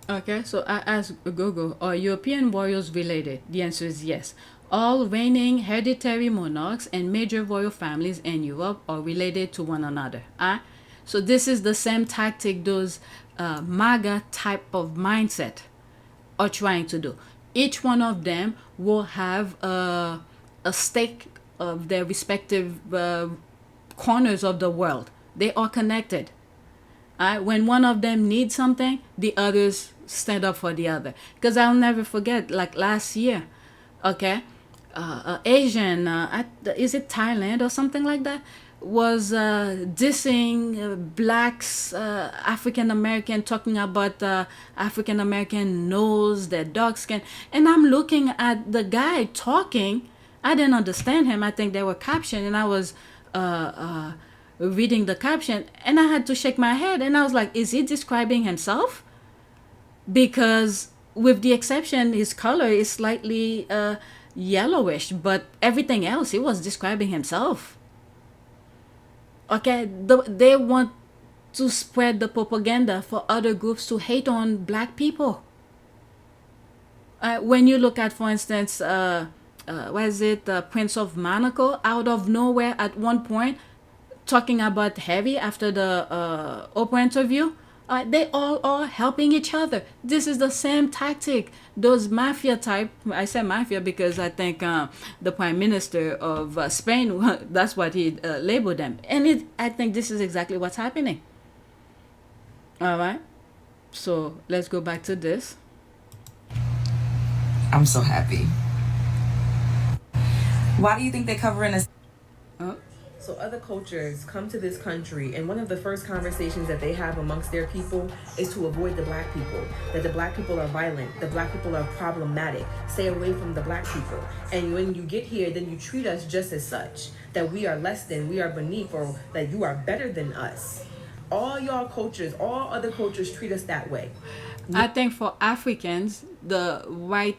Okay, so I asked Google, are European royals related? The answer is yes. All reigning hereditary monarchs and major royal families in Europe are related to one another. So this is the same tactic those MAGA type of mindset are trying to do. Each one of them will have a stake of their respective corners of the world. They are connected. When one of them needs something, the others stand up for the other. Because I'll never forget, like last year, okay, Asian, is it Thailand or something like that, was dissing blacks, African American, talking about African American nose, their dark skin. And I'm looking at the guy talking. I didn't understand him. I think they were captioned, and I was reading the caption, and I had to shake my head, and I was like, is he describing himself? Because with the exception, his color is slightly yellowish, but everything else, he was describing himself. Okay, they want to spread the propaganda for other groups to hate on black people. When you look at, for instance, Prince of Monaco, out of nowhere at one point, talking about Harry after the Oprah interview, they all are helping each other. This is the same tactic. Those mafia type, I say mafia because I think the Prime Minister of Spain, that's what he labeled them. And I think this is exactly what's happening. All right. So let's go back to this. I'm so happy. Why do you think they're covering us? So other cultures come to this country, and one of the first conversations that they have amongst their people is to avoid the black people, that the black people are violent, the black people are problematic, stay away from the black people. And when you get here, then you treat us just as such, that we are less than, we are beneath, or that you are better than us. All y'all cultures, all other cultures treat us that way. I think for Africans, the white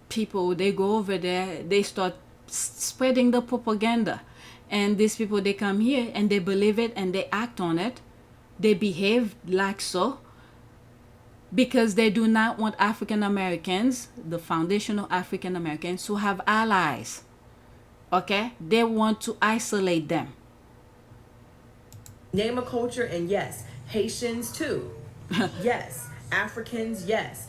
people, they go over there, they start spreading the propaganda. And these people, they come here and they believe it and they act on it. They behave like so because they do not want African Americans, the foundational African Americans, to have allies. Okay? They want to isolate them. Name a culture, and yes, Haitians too. Yes. Africans, yes.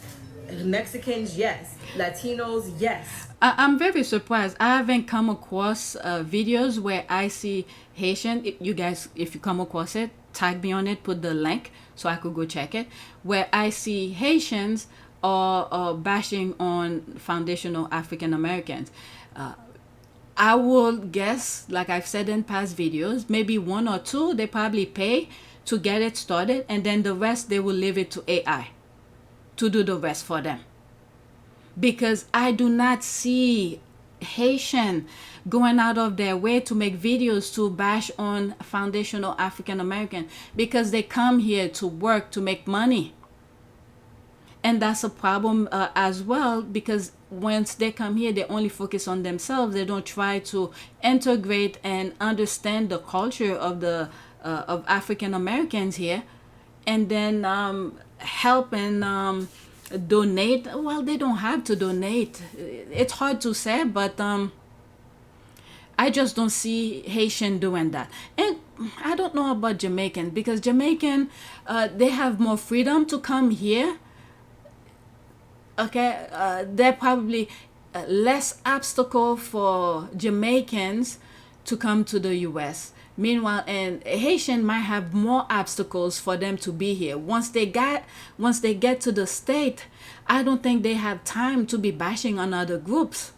Mexicans, yes. Latinos, yes. I'm very surprised. I haven't come across videos where I see Haitian. You guys, if you come across it, tag me on it, put the link so I could go check it. Where I see Haitians or bashing on foundational African Americans. I will guess, like I've said in past videos, maybe one or two, they probably pay to get it started, and then the rest, they will leave it to AI to do the rest for them. Because I do not see Haitian going out of their way to make videos to bash on foundational African American, because they come here to work, to make money. And that's a problem as well, because once they come here, they only focus on themselves. They don't try to integrate and understand the culture of the of African Americans here, and then help and donate. Well, they don't have to donate. It's hard to say, but I just don't see Haitian doing that. And I don't know about Jamaican, because Jamaican, they have more freedom to come here. Okay, they're probably less obstacle for Jamaicans to come to the U.S. Meanwhile, and Haitian might have more obstacles for them to be here. Once they get to the state, I don't think they have time to be bashing on other groups.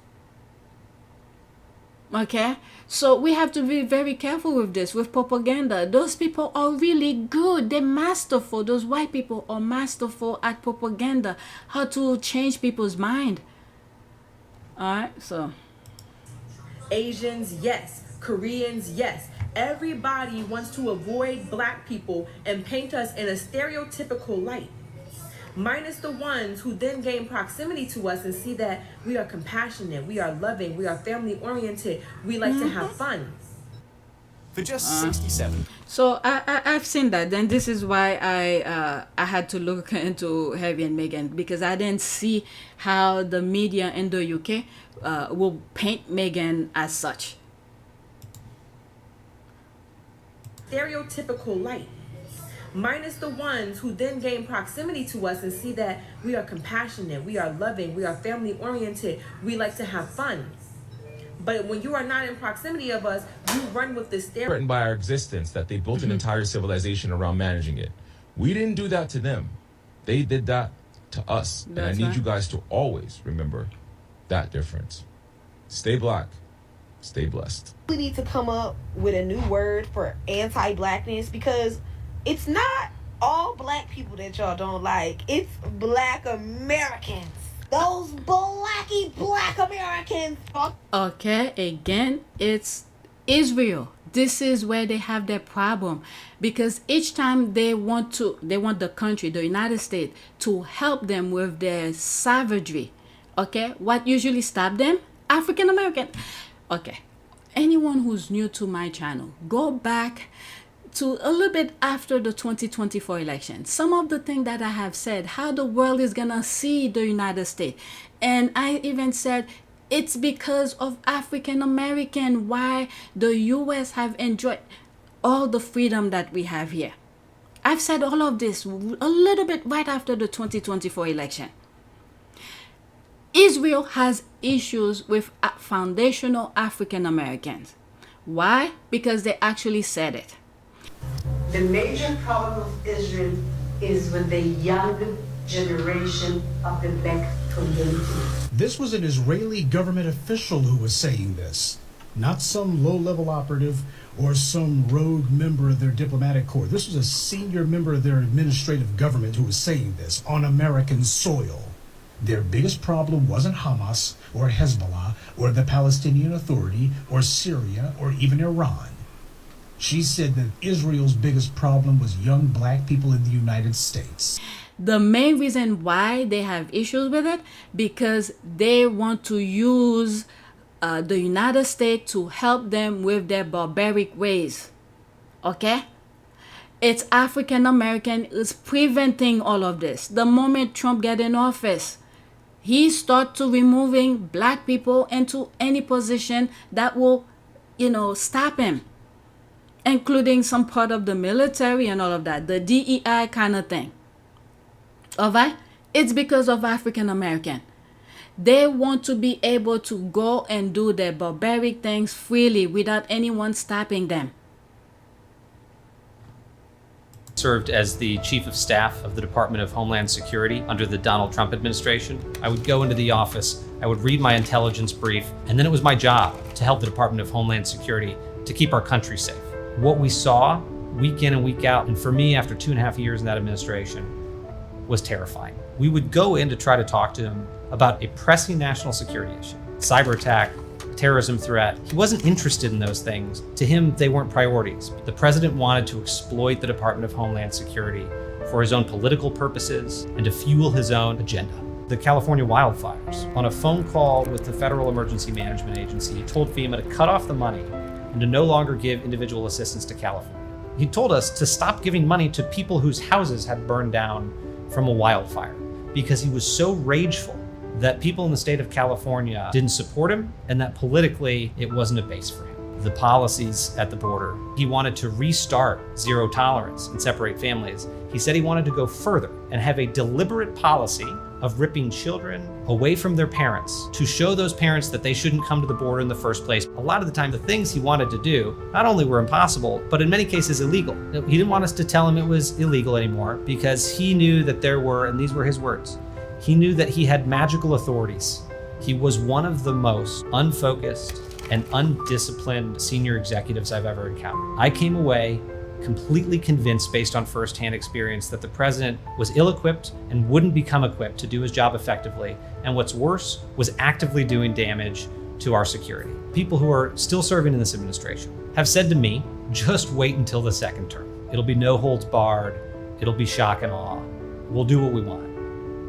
Okay, so we have to be very careful with this, with propaganda. Those people are really good. They're masterful. Those white people are masterful at propaganda, how to change people's mind. All right, so. Asians, yes. Koreans, yes. Everybody wants to avoid black people and paint us in a stereotypical light. Minus the ones who then gain proximity to us and see that we are compassionate, we are loving, we are family oriented, we like to have fun. For just 67. So I've seen that. Then this is why I had to look into Harry and Meghan, because I didn't see how the media in the UK will paint Meghan as such. Stereotypical light. Minus the ones who then gain proximity to us and see that we are compassionate, we are loving, we are family oriented, we like to have fun. But when you are not in proximity of us, you run with this stereotype. Threatened by our existence, that they built an entire civilization around managing it. We didn't do that to them. They did that to us. And I need you guys to always remember that difference. Stay black. Stay blessed. We need to come up with a new word for anti-blackness, because it's not all black people that y'all don't like. It's black Americans. Those black Americans. Okay, again, it's Israel. This is where they have their problem, because each time they want the country, the United States, to help them with their savagery. Okay, what usually stop them? African American. Okay, anyone who's new to my channel, go back to a little bit after the 2024 election. Some of the things that I have said, how the world is gonna see the United States. And I even said it's because of African American, why the US have enjoyed all the freedom that we have here. I've said all of this a little bit right after the 2024 election. Israel has issues with foundational African Americans. Why? Because they actually said it. The major problem of Israel is with the young generation of the black community. This was an Israeli government official who was saying this, not some low-level operative or some rogue member of their diplomatic corps. This was a senior member of their administrative government who was saying this on American soil. Their biggest problem wasn't Hamas or Hezbollah or the Palestinian Authority or Syria or even Iran. She said that Israel's biggest problem was young black people in the United States. The main reason why they have issues with it, because they want to use the United States to help them with their barbaric ways. Okay? It's African American is preventing all of this. The moment Trump get in office, he start to removing black people into any position that will, stop him, including some part of the military and all of that, the DEI kind of thing. All right? It's because of African American. They want to be able to go and do their barbaric things freely without anyone stopping them. Served as the Chief of Staff of the Department of Homeland Security under the Donald Trump administration. I would go into the office, I would read my intelligence brief, and then it was my job to help the Department of Homeland Security to keep our country safe. What we saw week in and week out, and for me after 2.5 years in that administration, was terrifying. We would go in to try to talk to him about a pressing national security issue, cyber attack, terrorism threat. He wasn't interested in those things. To him, they weren't priorities. The president wanted to exploit the Department of Homeland Security for his own political purposes and to fuel his own agenda. The California wildfires. On a phone call with the Federal Emergency Management Agency, he told FEMA to cut off the money and to no longer give individual assistance to California. He told us to stop giving money to people whose houses had burned down from a wildfire because he was so rageful that people in the state of California didn't support him and that politically it wasn't a base for him. The policies at the border, he wanted to restart zero tolerance and separate families. He said he wanted to go further and have a deliberate policy of ripping children away from their parents to show those parents that they shouldn't come to the border in the first place. A lot of the time, the things he wanted to do not only were impossible, but in many cases illegal. He didn't want us to tell him it was illegal anymore because he knew that there were, and these were his words, he knew that he had magical authorities. He was one of the most unfocused and undisciplined senior executives I've ever encountered. I came away completely convinced based on firsthand experience that the president was ill-equipped and wouldn't become equipped to do his job effectively. And what's worse, was actively doing damage to our security. People who are still serving in this administration have said to me, just wait until the second term. It'll be no holds barred. It'll be shock and awe. We'll do what we want.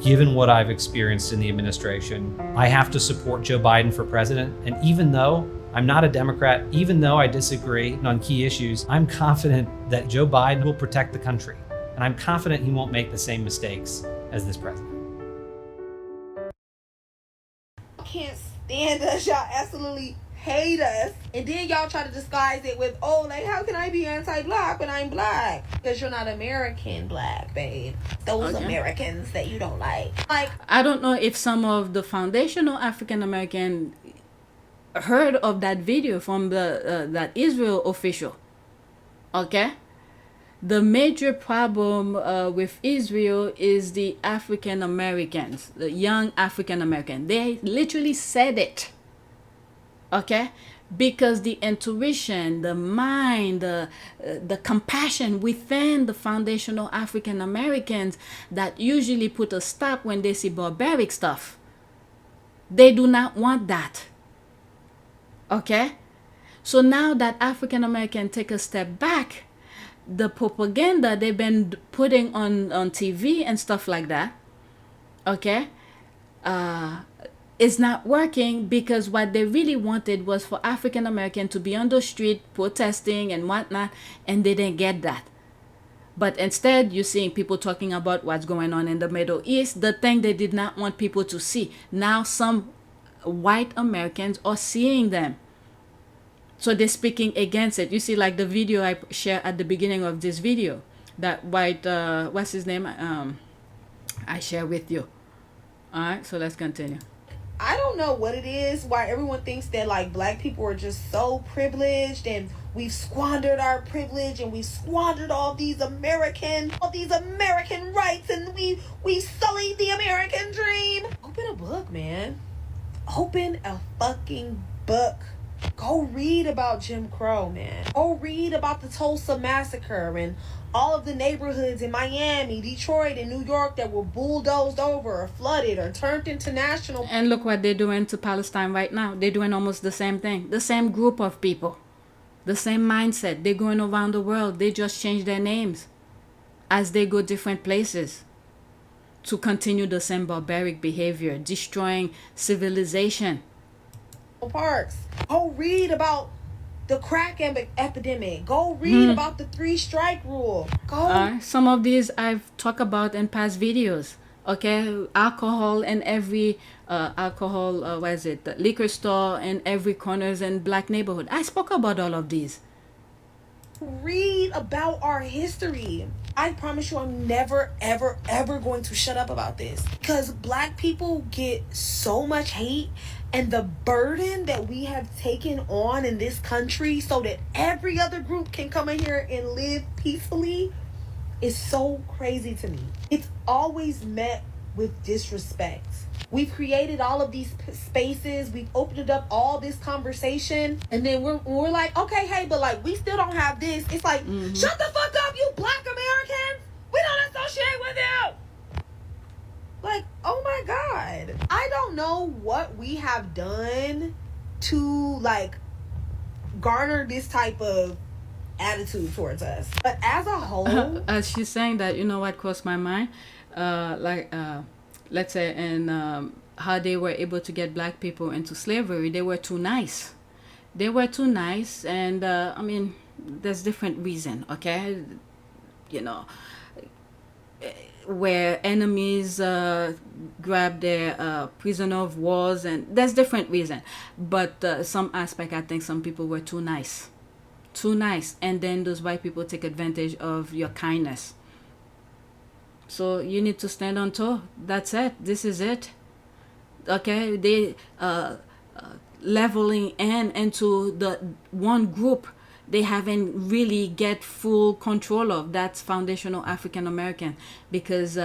Given what I've experienced in the administration, I have to support Joe Biden for president. And even though I'm not a Democrat, even though I disagree on key issues, I'm confident that Joe Biden will protect the country. And I'm confident he won't make the same mistakes as this president. Can't stand us. Y'all absolutely hate us. And then y'all try to disguise it with, oh, like, how can I be anti-black when I'm black? Because you're not American black, babe. Those Americans that you don't like. I don't know if some of the foundational African American heard of that video from that Israel official. Okay? The major problem with Israel is the African Americans, the young African American. They literally said it. Okay? Because the intuition, the mind, the compassion within the foundational African Americans that usually put a stop when they see barbaric stuff. They do not want that. Okay? So now that African American take a step back, the propaganda they've been putting on TV and stuff like that, okay, is not working, because what they really wanted was for African American to be on the street protesting and whatnot, and they didn't get that. But instead, you're seeing people talking about what's going on in the Middle East, the thing they did not want people to see. Now some white Americans are seeing them. So they're speaking against it. You see, like the video I shared at the beginning of this video, that white, what's his name? I share with you. All right, so let's continue. I don't know what it is, why everyone thinks that like black people are just so privileged and we've squandered our privilege and we squandered all these American rights, and we sullied the American dream. Open a book, man. Open a fucking book. Go read about Jim Crow, man. Go read about the Tulsa Massacre and all of the neighborhoods in Miami, Detroit, and New York that were bulldozed over or flooded or turned into national. And look what they're doing to Palestine right now. They're doing almost the same thing. The same group of people. The same mindset. They're going around the world. They just change their names as they go different places to continue the same barbaric behavior, destroying civilization. Parks. Go read about the crack epidemic. Go read about the 3-strike rule. Go. Some of these I've talked about in past videos. Okay, alcohol in every liquor store in every corners in black neighborhood. I spoke about all of these. Read about our history. I promise you I'm never, ever, ever going to shut up about this. Because black people get so much hate, and the burden that we have taken on in this country so that every other group can come in here and live peacefully is so crazy to me. It's always met with disrespect. We've created all of these spaces. We've opened up all this conversation. And then we're like, okay, hey, but like, we still don't have this. It's like, shut the fuck up, you black Americans. We don't associate with you. Like, oh my God. I don't know what we have done to like garner this type of attitude towards us. But as a whole, she's saying that, you know what crossed my mind? Let's say, and how they were able to get black people into slavery. They were too nice. They were too nice, and I mean, there's different reason, okay? You know, where enemies grab their prisoner of wars, and there's different reason. But some aspect, I think some people were too nice. Too nice. And then those white people take advantage of your kindness. So you need to stand on toe. That's it. This is it. Okay? They leveling into the one group they haven't really get full control of. That's foundational African American, because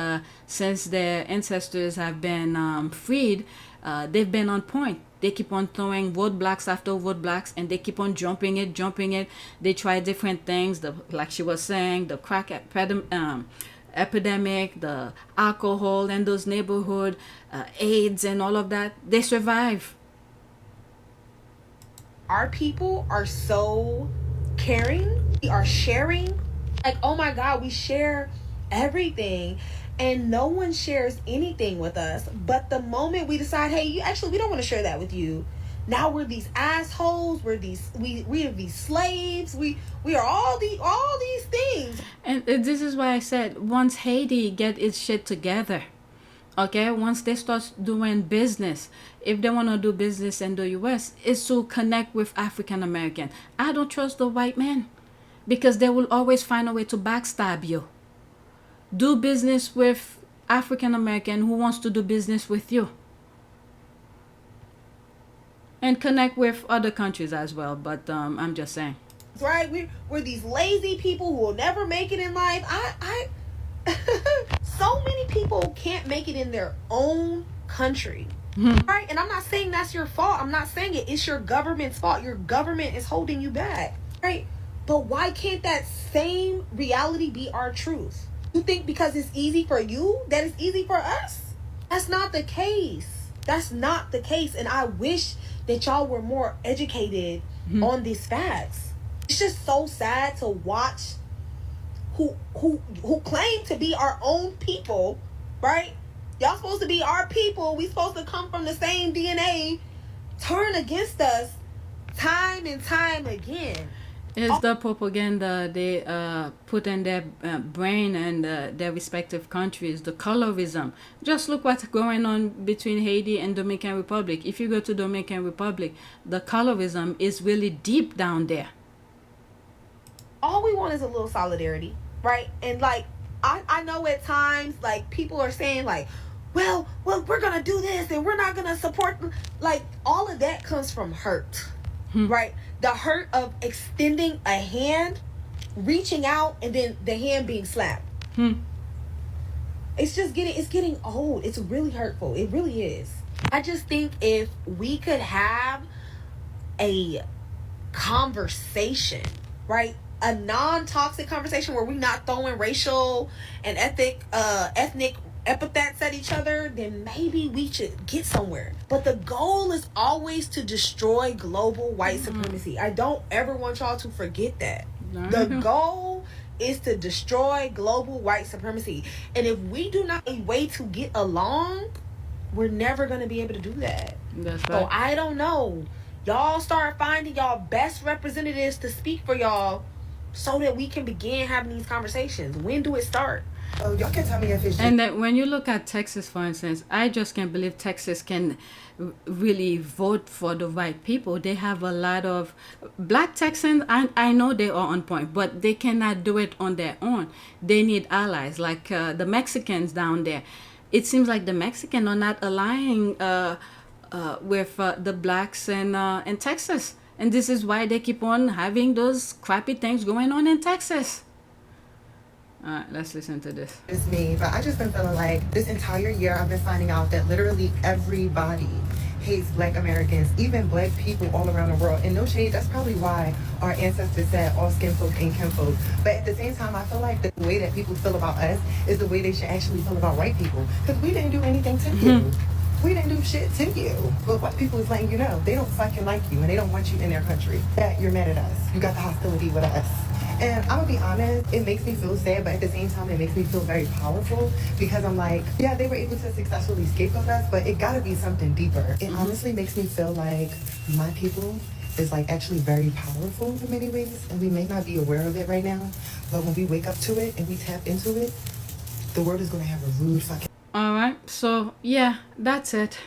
since their ancestors have been freed, they've been on point. They keep on throwing roadblocks after roadblocks, and they keep on jumping it. They try different things, like she was saying, the crack epidemic, the alcohol in those neighborhood, AIDS and all of that. They survive. Our people are so caring. We are sharing. Like, oh my God, we share everything. And no one shares anything with us. But the moment we decide, hey, we don't want to share that with you. Now we're these assholes. We are these slaves. We are all these things. And this is why I said, once Haiti get its shit together, okay, once they start doing business, if they want to do business in the U.S., is to connect with African American. I don't trust the white man, because they will always find a way to backstab you. Do business with African American who wants to do business with you. And connect with other countries as well, but I'm just saying. Right, we're these lazy people who will never make it in life. I so many people can't make it in their own country. Right? And I'm not saying that's your fault. I'm not saying it's your government's fault. Your government is holding you back. Right? But why can't that same reality be our truth? You think because it's easy for you, that it's easy for us? That's not the case. That's not the case. And I wish that y'all were more educated on these facts. It's just so sad to watch who claim to be our own people, right? Y'all supposed to be our people. We supposed to come from the same DNA. Turn against us time and time again. It's the propaganda they put in their brain and their respective countries, the colorism. Just look what's going on between Haiti and Dominican Republic. If you go to Dominican Republic, the colorism is really deep down there. All we want is a little solidarity, right? And like, I know at times, like, people are saying like, well, we're going to do this and we're not going to support. Like, all of that comes from hurt, right? The hurt of extending a hand, reaching out, and then the hand being slapped. It's getting old. It's really hurtful. It really is. I just think if we could have a conversation, right? A non-toxic conversation where we're not throwing racial and ethnic epithets at each other, then maybe we should get somewhere. But the goal is always to destroy global white supremacy. I don't ever want y'all to forget that. The goal is to destroy global white supremacy. And if we do not a way to get along, we're never going to be able to do that. That's right. So I don't know. Y'all start finding y'all best representatives to speak for y'all so that we can begin having these conversations. When do it start? Oh, y'all can tell me if it's just... And then when you look at Texas, for instance, I just can't believe Texas can really vote for the right people. They have a lot of black Texans. I know they are on point, but they cannot do it on their own. They need allies, like the Mexicans down there. It seems like the Mexicans are not aligning with the blacks in Texas. And this is why they keep on having those crappy things going on in Texas. All right, let's listen to this. It's me, but I just been feeling like this entire year I've been finding out that literally everybody hates black Americans, even black people all around the world. And no shade, that's probably why our ancestors said all skin folk ain't kinfolk. But at the same time, I feel like the way that people feel about us is the way they should actually feel about white people. Because we didn't do anything to you. We didn't do shit to you. But white people is letting you know they don't fucking like you and they don't want you in their country. That you're mad at us. You got the hostility with us. And I'm gonna be honest, it makes me feel sad, but at the same time, it makes me feel very powerful because I'm like, yeah, they were able to successfully scapegoat us, but it gotta be something deeper. It honestly makes me feel like my people is like actually very powerful in many ways, and we may not be aware of it right now, but when we wake up to it and we tap into it, the world is gonna have a rude fucking... All right, so yeah, that's it.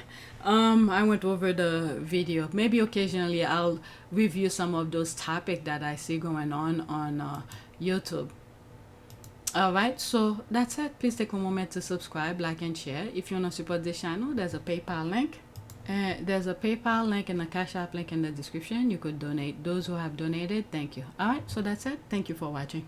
I went over the video. Maybe occasionally I'll review some of those topics that I see going on YouTube. All right, so that's it. Please take a moment to subscribe, like, and share. If you want to support this channel, there's a PayPal link. There's a PayPal link and a Cash App link in the description. You could donate. Those who have donated, thank you. All right, so that's it. Thank you for watching.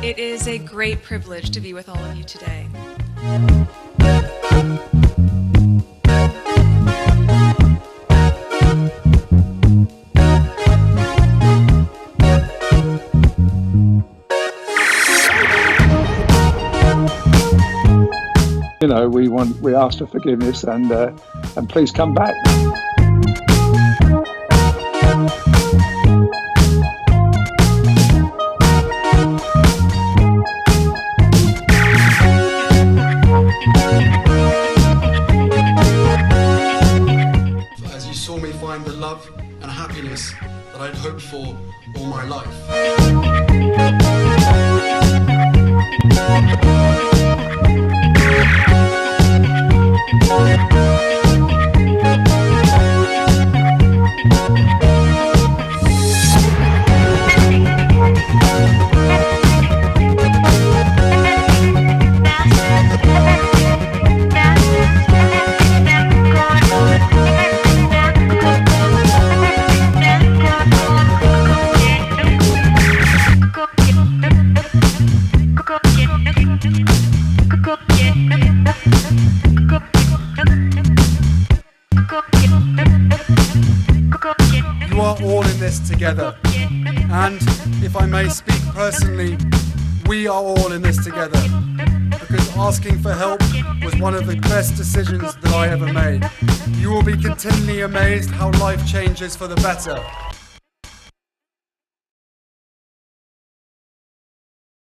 It is a great privilege to be with all of you today. You know, we ask for forgiveness and please come back. As you saw me find the love and happiness that I'd hoped for all my life. You are all in this together, and if I may speak personally, We are all in this together, because asking for help was one of the best decisions that I ever made. You will be continually amazed how life changes for the better